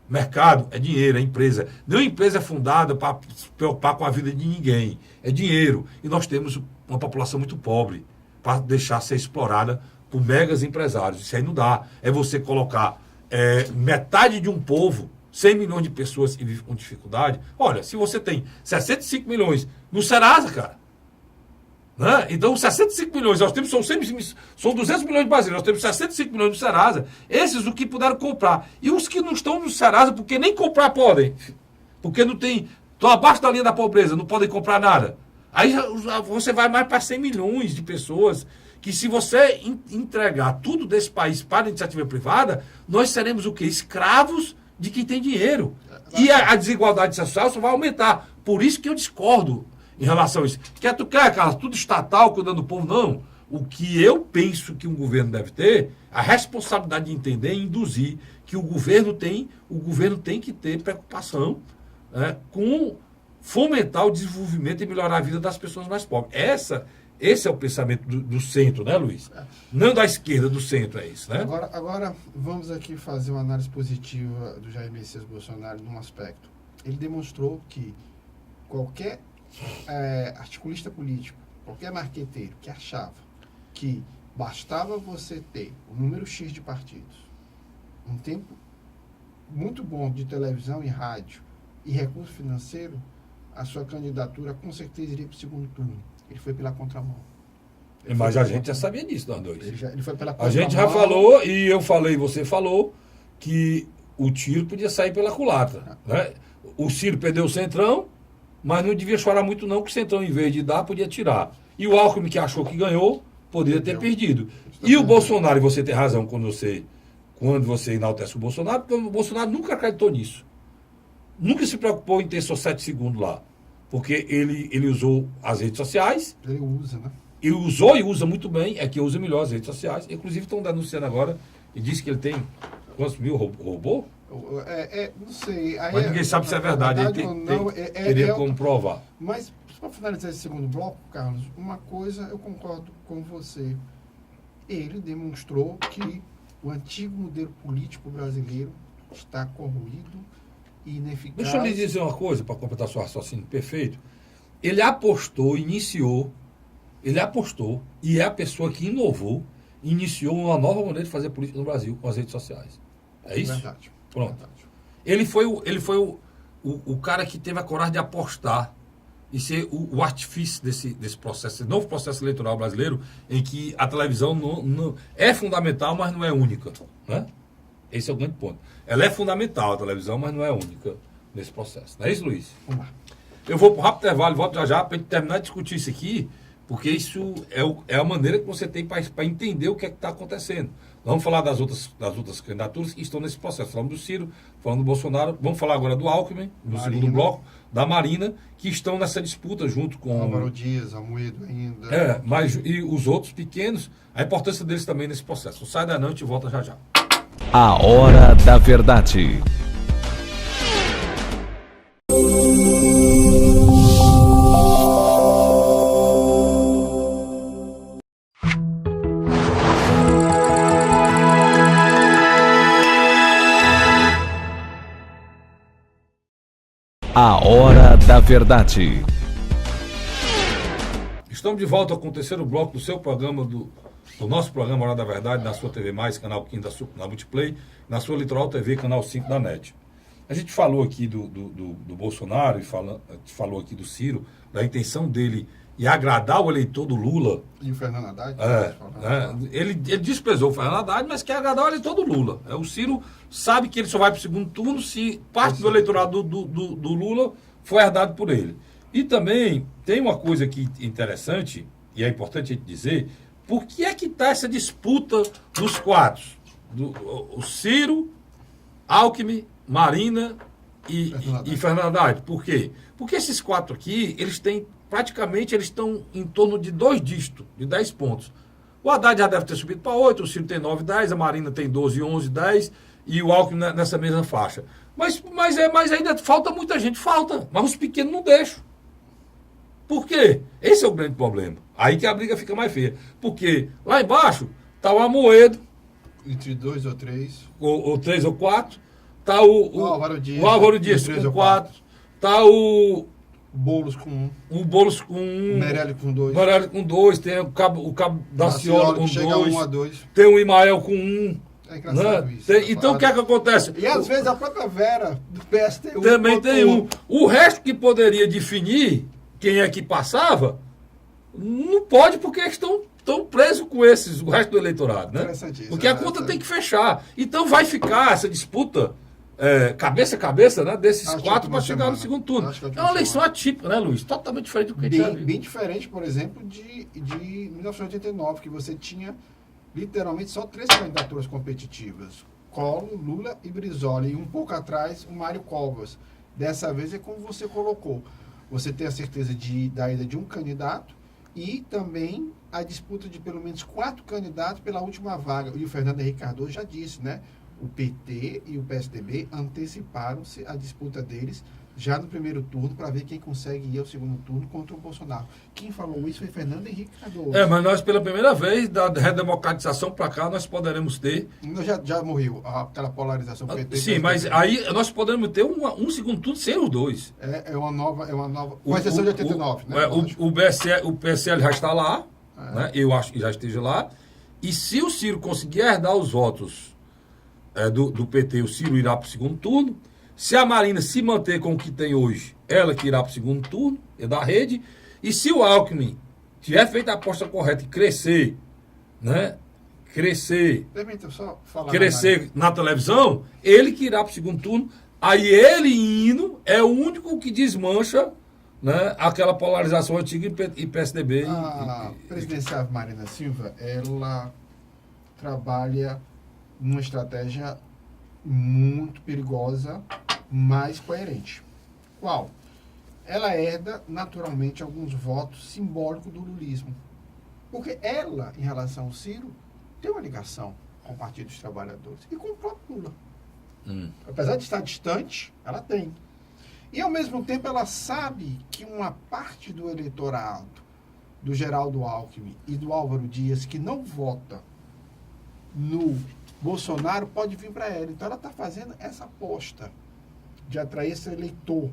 Mercado é dinheiro, é empresa. Nenhuma empresa é fundada para se preocupar com a vida de ninguém. É dinheiro. E nós temos uma população muito pobre para deixar ser explorada por megas empresários. Isso aí não dá. É você colocar metade de um povo, 100 milhões de pessoas que vivem com dificuldade. Olha, se você tem 65 milhões no Serasa, cara, né? Então, 65 milhões, nós temos, são 200 milhões de brasileiros, nós temos 65 milhões do Serasa, esses o que puderam comprar. E os que não estão no Serasa, porque nem comprar podem, porque não tem, estão abaixo da linha da pobreza, não podem comprar nada. Aí você vai mais para 100 milhões de pessoas, que se você entregar tudo desse país para a iniciativa privada, nós seremos o quê? Escravos de quem tem dinheiro. E a desigualdade social só vai aumentar. Por isso que eu discordo em relação a isso. Tu quer, Carlos, tudo estatal, cuidando do povo? Não. O que eu penso que um governo deve ter, a responsabilidade de entender e induzir que o governo tem que ter preocupação com fomentar o desenvolvimento e melhorar a vida das pessoas mais pobres. Esse é o pensamento do centro, né, Luiz? Não da esquerda, do centro, é isso, né? Agora vamos aqui fazer uma análise positiva do Jair Messias Bolsonaro num aspecto. Ele demonstrou que qualquer articulista político, qualquer marqueteiro que achava que bastava você ter o número X de partidos, um tempo muito bom de televisão e rádio e recurso financeiro, a sua candidatura com certeza iria para o segundo turno. Ele foi pela contramão. Mas a gente já sabia disso, nós dois. Ele foi pela A gente já contramão. falou, e eu falei, você falou, que o tiro podia sair pela culatra. Né? O Ciro perdeu o Centrão, mas não devia chorar muito não, que o Centrão, em vez de dar, podia tirar. E o Alckmin, que achou que ganhou, poderia ter perdido. E o Bolsonaro, e você tem razão quando você enaltece o Bolsonaro, porque o Bolsonaro nunca acreditou nisso. Nunca se preocupou em ter só 7 segundos lá. Porque ele usou as redes sociais, Ele usa, né? e usou e usa muito bem, é que usa melhor as redes sociais. Inclusive estão denunciando agora, e diz que ele tem quantos mil roubou? Não sei. Aí Mas ninguém sabe se é verdade. Ele ou não, teria como provar. Mas, para finalizar esse segundo bloco, Carlos, uma coisa eu concordo com você. Ele demonstrou que o antigo modelo político brasileiro está corroído e ineficaz. Deixa eu lhe dizer uma coisa, para completar seu raciocínio perfeito. Ele apostou, ele apostou, e é a pessoa que inovou, iniciou uma nova maneira de fazer política no Brasil com as redes sociais. É isso? Verdade. Pronto. Verdade. Ele foi o cara que teve a coragem de apostar e ser o artifício desse processo, esse novo processo eleitoral brasileiro, em que a televisão não é fundamental, mas não é única. Né? Esse é o grande ponto. Ela é fundamental, a televisão, mas não é única nesse processo. Não é isso, Luiz? Vamos lá. Eu vou para um rápido intervalo, volto já para a gente terminar de discutir isso aqui, porque isso é a maneira que você tem para entender o que é que está acontecendo. Vamos falar das outras candidaturas que estão nesse processo. Falamos do Ciro, falando do Bolsonaro, vamos falar agora do Alckmin, no segundo bloco, da Marina, que estão nessa disputa junto com... Álvaro Dias, Amoedo ainda. Mas e os outros pequenos, a importância deles também nesse processo. Sai da noite e volta já já. A Hora da Verdade. A Hora da Verdade. Estamos de volta com o terceiro bloco do seu programa, do nosso programa Hora da Verdade, na sua TV+, canal 5 na Multiplay, na sua Litoral TV, canal 5 da NET. A gente falou aqui do Bolsonaro, e falou aqui do Ciro, da intenção dele em agradar o eleitor do Lula. E o Fernando Haddad? Ele desprezou o Fernando Haddad, mas quer agradar o eleitor do Lula. O Ciro sabe que ele só vai para o segundo turno se parte do eleitorado do Lula for herdado por ele. E também tem uma coisa aqui interessante, e é importante a gente dizer, por que é que está essa disputa dos quatro? O Ciro, Alckmin, Marina e Fernando Haddad. Por quê? Porque esses quatro aqui, eles estão em torno de 2 dígitos, de 10 pontos. O Haddad já deve ter subido para 8, o Ciro tem 9, 10, a Marina tem 12, 11, 10 e o Alckmin nessa mesma faixa. Mas ainda falta muita gente, mas os pequenos não deixam. Por quê? Esse é o grande problema. Aí que a briga fica mais feia. Porque lá embaixo está o Amoedo. Entre 2 ou 3. Ou 3 ou 4. Está o Álvaro Dias com 4. Está o Boulos com 1. O Boulos com 1. Meirelli com 2. Meirelli com 2. Tem o Cabo Daciolo com 2. Chega 1 a 2. Tem o Imael com 1. É engraçado Né? isso. Então o que é que acontece? E às vezes a própria Vera do PSTU também tem 1. O resto que poderia definir quem é que passava, não pode porque eles estão presos com o resto do eleitorado, né? Porque a conta tem que fechar. Então vai ficar essa disputa cabeça a cabeça, né? Desses quatro para chegar no segundo turno. É uma eleição atípica, né, Luiz? Totalmente diferente do que a gente já viu. Bem diferente, por exemplo, de 1989, que você tinha literalmente só 3 candidaturas competitivas. Collor, Lula e Brizola. E um pouco atrás, o Mário Covas. Dessa vez é como você colocou. Você tem a certeza da ida de um candidato e também a disputa de pelo menos 4 candidatos pela última vaga. E o Fernando Henrique Cardoso já disse, né? O PT e o PSDB anteciparam-se a disputa deles já no primeiro turno para ver quem consegue ir ao segundo turno contra o Bolsonaro. Quem falou isso foi Fernando Henrique Cardoso. Mas nós, pela primeira vez, da redemocratização para cá, nós poderemos ter... Já morreu aquela polarização PT. Sim, mas aí nós poderemos ter um segundo turno sem os dois. É uma nova... Com exceção de 89, né? O PSL já está lá, né? Eu acho que já esteja lá. E se o Ciro conseguir herdar os votos do PT, o Ciro irá para o segundo turno. Se a Marina se manter com o que tem hoje, ela que irá para o segundo turno, é da rede. E se o Alckmin tiver feita a aposta correta e crescer, né? Permita só falar. Crescer na televisão, ele que irá para o segundo turno. Aí ele indo é o único que desmancha, né, aquela polarização antiga e PSDB. A presidenciável Marina Silva, ela trabalha numa estratégia muito perigosa, mas coerente. Qual? Ela herda naturalmente alguns votos simbólicos do lulismo. Porque ela, em relação ao Ciro, tem uma ligação com o Partido dos Trabalhadores e com o próprio Lula. Apesar de estar distante, ela tem. E, ao mesmo tempo, ela sabe que uma parte do eleitorado do Geraldo Alckmin e do Álvaro Dias que não vota no Bolsonaro pode vir para ela. Então, ela está fazendo essa aposta de atrair esse eleitor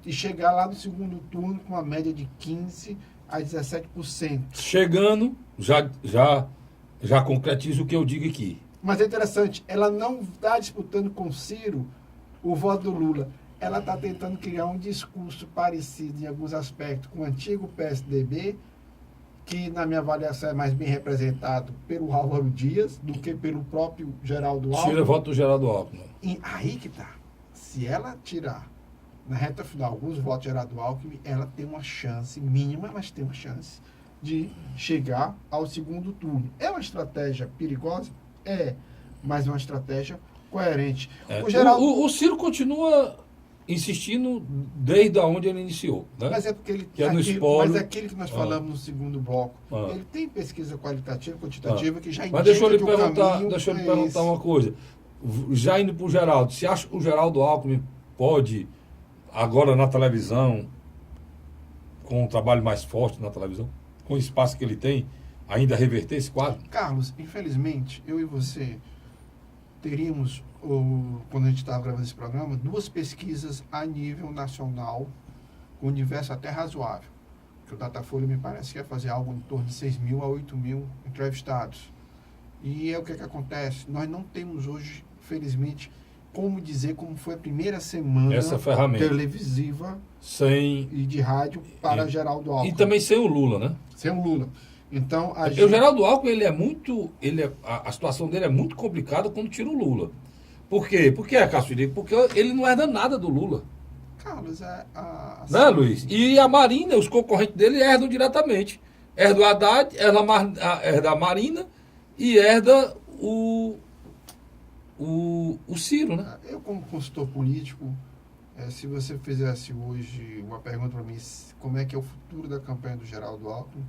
e chegar lá no segundo turno com uma média de 15% a 17%. Chegando, já concretizo o que eu digo aqui. Mas é interessante, ela não está disputando com Ciro o voto do Lula. Ela está tentando criar um discurso parecido em alguns aspectos com o antigo PSDB, que na minha avaliação é mais bem representado pelo Álvaro Dias do que pelo próprio Geraldo Alckmin. Tira o voto do Geraldo Alckmin. E aí que tá. Se ela tirar na reta final alguns votos de Geraldo Alckmin, ela tem uma chance mínima, mas tem uma chance de chegar ao segundo turno. É uma estratégia perigosa? É, mas é uma estratégia coerente. O Ciro continua insistindo desde onde ele iniciou. Né? Mas é porque ele que é no espólio. Mas é aquilo que nós falamos no segundo bloco. Ele tem pesquisa qualitativa, quantitativa, que já indica mas deixa eu lhe que perguntar uma coisa. Já indo para o Geraldo, você acha que o Geraldo Alckmin pode, agora na televisão, com um trabalho mais forte na televisão, com o espaço que ele tem, ainda reverter esse quadro? Carlos, infelizmente, eu e você teríamos, quando a gente estava gravando esse programa, 2 pesquisas a nível nacional, com um universo até razoável. Que o Datafolha me parece que ia fazer algo em torno de 6.000 a 8.000 entrevistados. E é o que acontece. Nós não temos hoje, felizmente, como dizer como foi a primeira semana essa ferramenta televisiva e de rádio para Geraldo Alckmin. E também sem o Lula, né? Sem o Lula. Então, o Geraldo Alckmin, ele é muito... a situação dele é muito complicada quando tira o Lula. Por quê? Porque porque ele não herda nada do Lula. Carlos, né, Luiz? E a Marina, os concorrentes dele herdam diretamente. Herda o Haddad, herda a Marina e herda o Ciro, né? Eu, como consultor político, se você fizesse hoje uma pergunta para mim, como é que é o futuro da campanha do Geraldo Alckmin,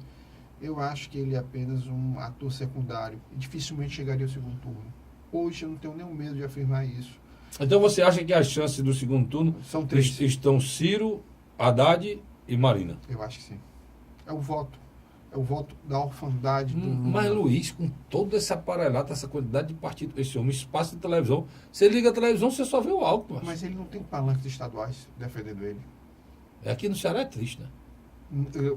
eu acho que ele é apenas um ator secundário e dificilmente chegaria ao segundo turno. Hoje eu não tenho nenhum medo de afirmar isso. Então você acha que as chances do segundo turno são 3? Estão Ciro, Haddad e Marina? Eu acho que sim. É o voto da orfandade do Lula. Mas, Luiz, com todo esse aparelhado, essa quantidade de partido, esse homem, espaço de televisão, você liga a televisão, você só vê o Alckmin. Mas ele não tem palanques estaduais defendendo ele. Aqui no Ceará é triste, né?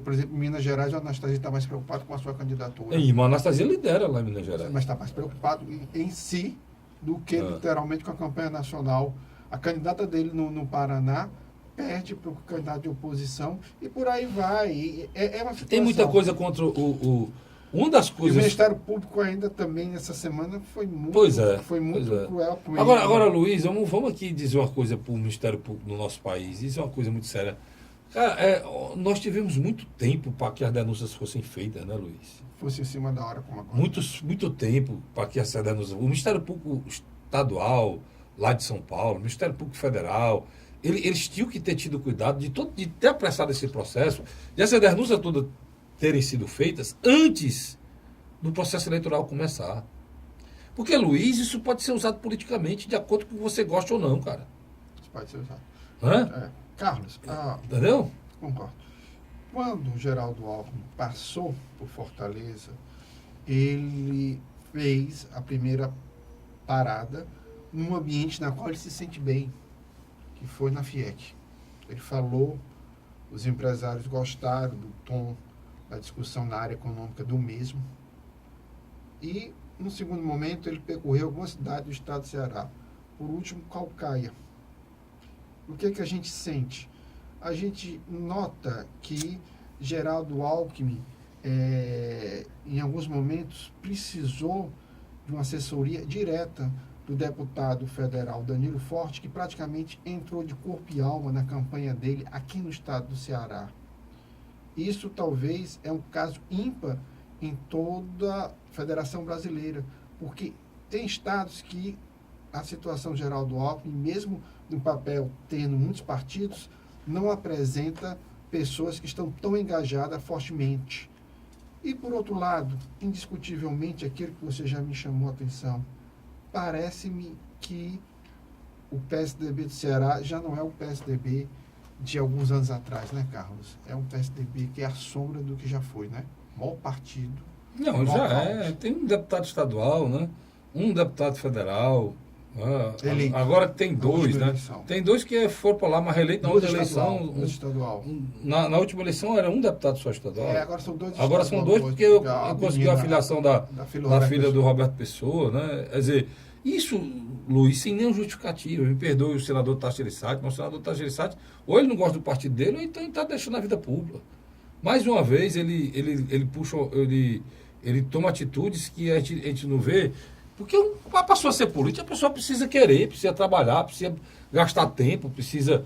Por exemplo, em Minas Gerais, a Anastasia está mais preocupada com a sua candidatura. E a Anastasia lidera lá em Minas Gerais. Mas está mais preocupado em si do que literalmente com a campanha nacional. A candidata dele no Paraná perde para o candidato de oposição e por aí vai. É uma situação. Tem muita coisa contra uma das coisas... E o Ministério Público ainda também, nessa semana, foi muito cruel com ele. Agora, Luiz, vamos aqui dizer uma coisa para o Ministério Público no nosso país. Isso é uma coisa muito séria. Cara, nós tivemos muito tempo para que as denúncias fossem feitas, né, Luiz? Fosse em cima da hora, como agora. Muito tempo para que essas denúncias... O Ministério Público Estadual, lá de São Paulo, o Ministério Público Federal, eles tinham que ter tido cuidado de ter apressado esse processo, de essas denúncias todas terem sido feitas antes do processo eleitoral começar. Porque, Luiz, isso pode ser usado politicamente de acordo com o que você gosta ou não, cara. Isso pode ser usado. Hã? Carlos, entendeu? Concordo. Quando o Geraldo Alckmin passou por Fortaleza, ele fez a primeira parada num ambiente na qual ele se sente bem, que foi na FIEC. Ele falou, os empresários gostaram do tom da discussão na área econômica do mesmo. E, no segundo momento, ele percorreu algumas cidades do estado do Ceará. Por último, Caucaia. O que a gente sente? A gente nota que Geraldo Alckmin em alguns momentos, precisou de uma assessoria direta do deputado federal Danilo Forte, que praticamente entrou de corpo e alma na campanha dele aqui no estado do Ceará. Isso talvez é um caso ímpar em toda a Federação Brasileira, porque tem estados que a situação geral do Alckmin, mesmo no papel tendo muitos partidos, não apresenta pessoas que estão tão engajadas fortemente. E, por outro lado, indiscutivelmente, aquilo que você já me chamou a atenção, parece-me que o PSDB do Ceará já não é o PSDB de alguns anos atrás, né, Carlos? É um PSDB que é a sombra do que já foi, né? Maior partido. Não, já é. Tem um deputado estadual, né? Um deputado federal. Eleito. Agora tem dois, né? Eleição. Tem dois que foram para lá, mas reeleito na outra eleição. Estadual. Na última eleição era um deputado só estadual. Agora são dois. Agora são dois porque eu consegui a filiação da filha do Roberto Pessoa, né? Quer dizer, isso, Luiz, sem nenhum justificativo. Me perdoe o senador Tasso Gereissati, mas o senador Tasso Gereissati, ou ele não gosta do partido dele, ou então ele está deixando a vida pública. Mais uma vez, ele puxa, ele toma atitudes que a gente não vê. Porque para a pessoa ser política, a pessoa precisa querer, precisa trabalhar, precisa gastar tempo, precisa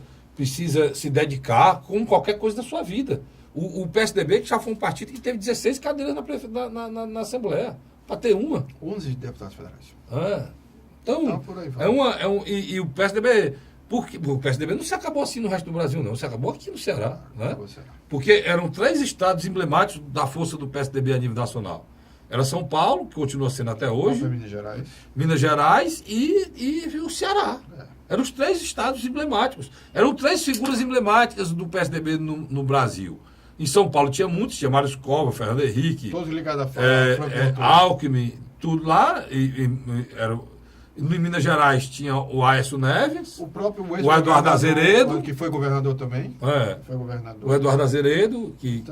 se dedicar com qualquer coisa da sua vida. O PSDB, que já foi um partido que teve 16 cadeiras na Assembleia, para ter uma. 11 deputados federais. Então, por aí vai. E o PSDB... Porque o PSDB não se acabou assim no resto do Brasil, não. Se acabou aqui no Ceará. Né? Porque eram 3 estados emblemáticos da força do PSDB a nível nacional. Era São Paulo, que continua sendo até hoje. Minas Gerais e o Ceará. Eram os 3 estados emblemáticos. Eram 3 figuras emblemáticas do PSDB no Brasil. Em São Paulo tinha muitos, tinha Mário Covas, Fernando Henrique. Todos ligados a Alckmin, tudo lá. Em Minas Gerais tinha o Aécio Neves, o próprio o Eduardo Azeredo, que foi governador também. Foi governador. O Eduardo Azeredo. E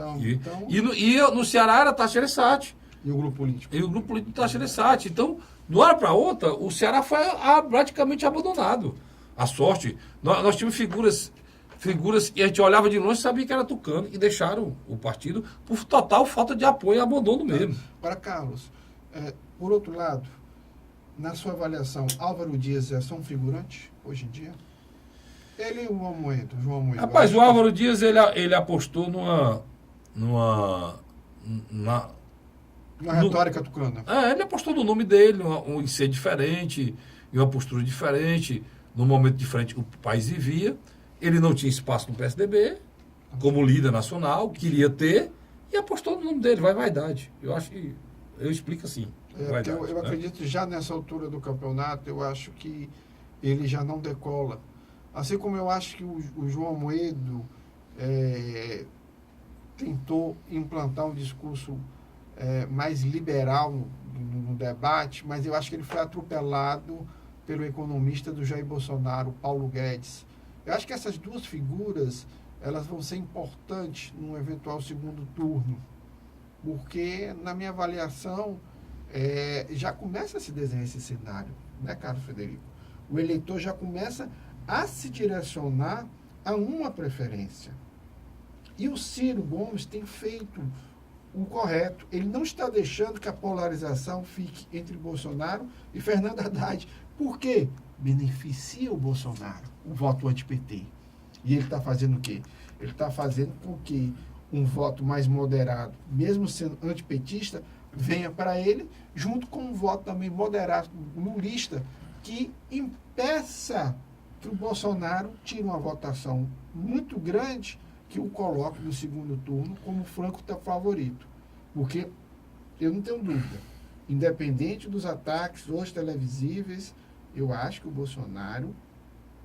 no Ceará era Tasso Gereissati. E o grupo político. E o grupo político Tasso Gereissati. Então, de uma hora para outra, o Ceará foi praticamente abandonado. A sorte. Nós tínhamos figuras que a gente olhava de longe e sabia que era tucano, e deixaram o partido por total falta de apoio e abandono mesmo. Agora, Carlos, por outro lado, na sua avaliação, Álvaro Dias é só um figurante hoje em dia? Ele e o João Moedo. Rapaz, o Álvaro Dias, ele apostou numa retórica tucana. Ele apostou no nome dele, em ser diferente, em uma postura diferente, num momento diferente que o país vivia. Ele não tinha espaço no PSDB, como líder nacional, queria ter, e apostou no nome dele, vaidade. Eu acho que eu explico assim. Eu acredito já nessa altura do campeonato, eu acho que ele já não decola. Assim como eu acho que o João Moedo tentou implantar um discurso mais liberal no debate, mas eu acho que ele foi atropelado pelo economista do Jair Bolsonaro, Paulo Guedes. Eu acho que essas duas figuras, elas vão ser importantes num eventual segundo turno, porque, na minha avaliação, já começa a se desenhar esse cenário, né, Carlos Frederico? O eleitor já começa a se direcionar a uma preferência. E o Ciro Gomes tem feito o correto. Ele não está deixando que a polarização fique entre Bolsonaro e Fernando Haddad. Por quê? Beneficia o Bolsonaro, o voto anti-PT. E ele está fazendo o quê? Ele está fazendo com que um voto mais moderado, mesmo sendo antipetista, venha para ele, junto com um voto também moderado, lulista, que impeça que o Bolsonaro tire uma votação muito grande que o coloque no segundo turno como franco favorito. Porque, eu não tenho dúvida, independente dos ataques hoje televisíveis, eu acho que o Bolsonaro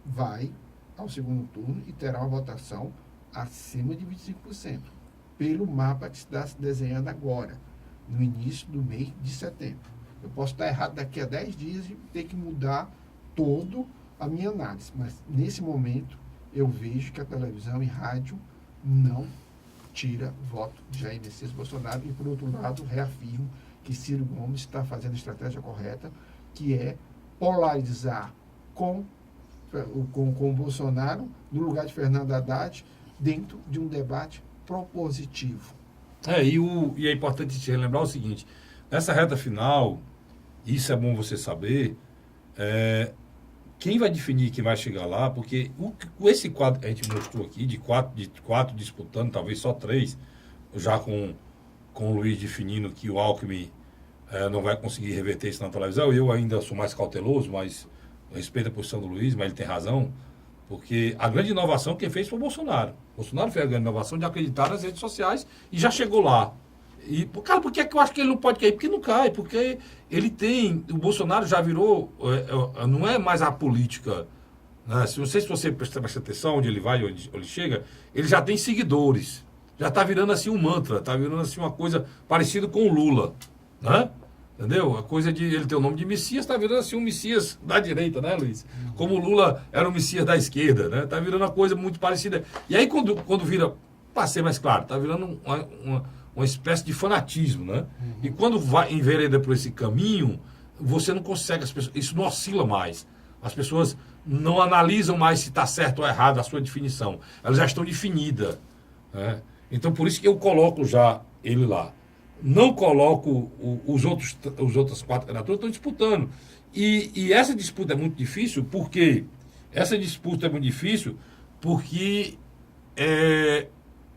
vai ao segundo turno e terá uma votação acima de 25%, pelo mapa que está se desenhando agora, no início do mês de setembro. Eu posso estar errado daqui a 10 dias e ter que mudar toda a minha análise, mas nesse momento eu vejo que a televisão e rádio não tira voto de Jair Messias Bolsonaro e, por outro lado, reafirmo que Ciro Gomes está fazendo a estratégia correta, que é polarizar com o Bolsonaro no lugar de Fernando Haddad dentro de um debate propositivo. E é importante te relembrar o seguinte, nessa reta final, isso é bom você saber, quem vai definir quem vai chegar lá, porque esse quadro que a gente mostrou aqui, de quatro disputando, talvez só 3, já com o Luiz definindo que o Alckmin não vai conseguir reverter isso na televisão. Eu ainda sou mais cauteloso, mas eu respeito a posição do Luiz, mas ele tem razão, porque a grande inovação quem fez foi o Bolsonaro. O Bolsonaro fez a grande inovação de acreditar nas redes sociais e já chegou lá. E, cara, por que é que eu acho que ele não pode cair? Porque não cai, porque ele tem... O Bolsonaro já virou... não é mais a política, né? Não sei se você presta atenção onde ele vai, onde ele chega, ele já tem seguidores. Já está virando assim um mantra, está virando assim uma coisa parecida com o Lula, né? Entendeu? A coisa de ele ter o nome de Messias está virando assim um Messias da direita, né, Luiz? Como o Lula era o Messias da esquerda, né? Está virando uma coisa muito parecida. E aí quando vira, para ser mais claro, está virando uma espécie de fanatismo, né? E quando vai envereda por esse caminho, você não consegue, isso não oscila mais. As pessoas não analisam mais se está certo ou errado a sua definição. Elas já estão definidas, né? Então, por isso que eu coloco já ele lá. Não coloco os outras 4 candidaturas, estão disputando. E essa disputa é muito difícil, porque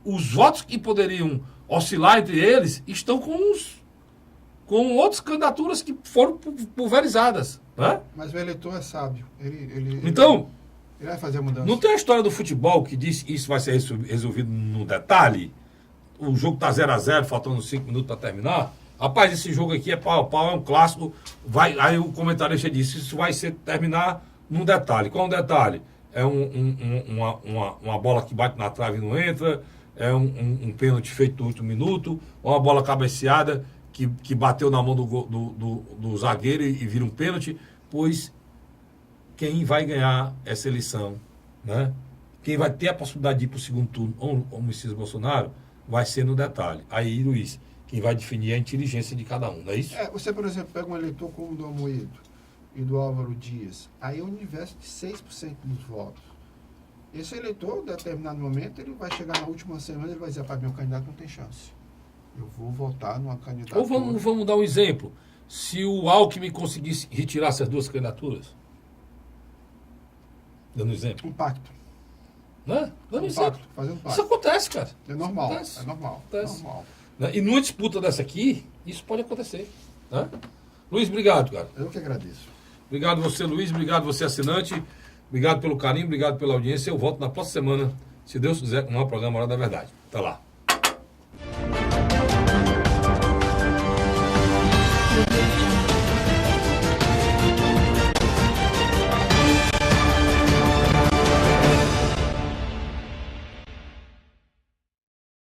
os votos que poderiam oscilar entre eles estão com outras candidaturas que foram pulverizadas, né? Mas o eleitor é sábio. Ele vai fazer a mudança. Não tem a história do futebol que diz que isso vai ser resolvido no detalhe? O jogo está 0-0, faltando 5 minutos para terminar. Rapaz, esse jogo aqui é pau a pau, é um clássico. Aí o comentarista disse, isso vai terminar num detalhe. Qual é o detalhe? É uma bola que bate na trave e não entra, é um pênalti feito no último minuto, ou uma bola cabeceada que bateu na mão do zagueiro e vira um pênalti. Pois quem vai ganhar essa eleição, né? Quem vai ter a possibilidade de ir para o segundo turno, ou o Messias Bolsonaro, vai ser no detalhe. Aí, Luiz, quem vai definir é a inteligência de cada um, não é isso? Você, por exemplo, pega um eleitor como o do Amoedo e do Álvaro Dias, aí é um universo de 6% dos votos. Esse eleitor, em determinado momento, ele vai chegar na última semana e ele vai dizer, meu candidato não tem chance. Eu vou votar numa candidatura. Ou vamos dar um exemplo. Se o Alckmin conseguisse retirar essas 2 candidaturas, dando um exemplo. Um pacto. Né? Dando um exemplo. Fazendo pacto. Isso acontece, cara. É normal. Acontece. É normal. Acontece. Normal. E numa disputa dessa aqui, isso pode acontecer. Né? Luiz, obrigado, cara. Eu que agradeço. Obrigado você, Luiz. Obrigado você, assinante. Obrigado pelo carinho, obrigado pela audiência. Eu volto na próxima semana, se Deus quiser, com o programa Hora da Verdade. Até lá.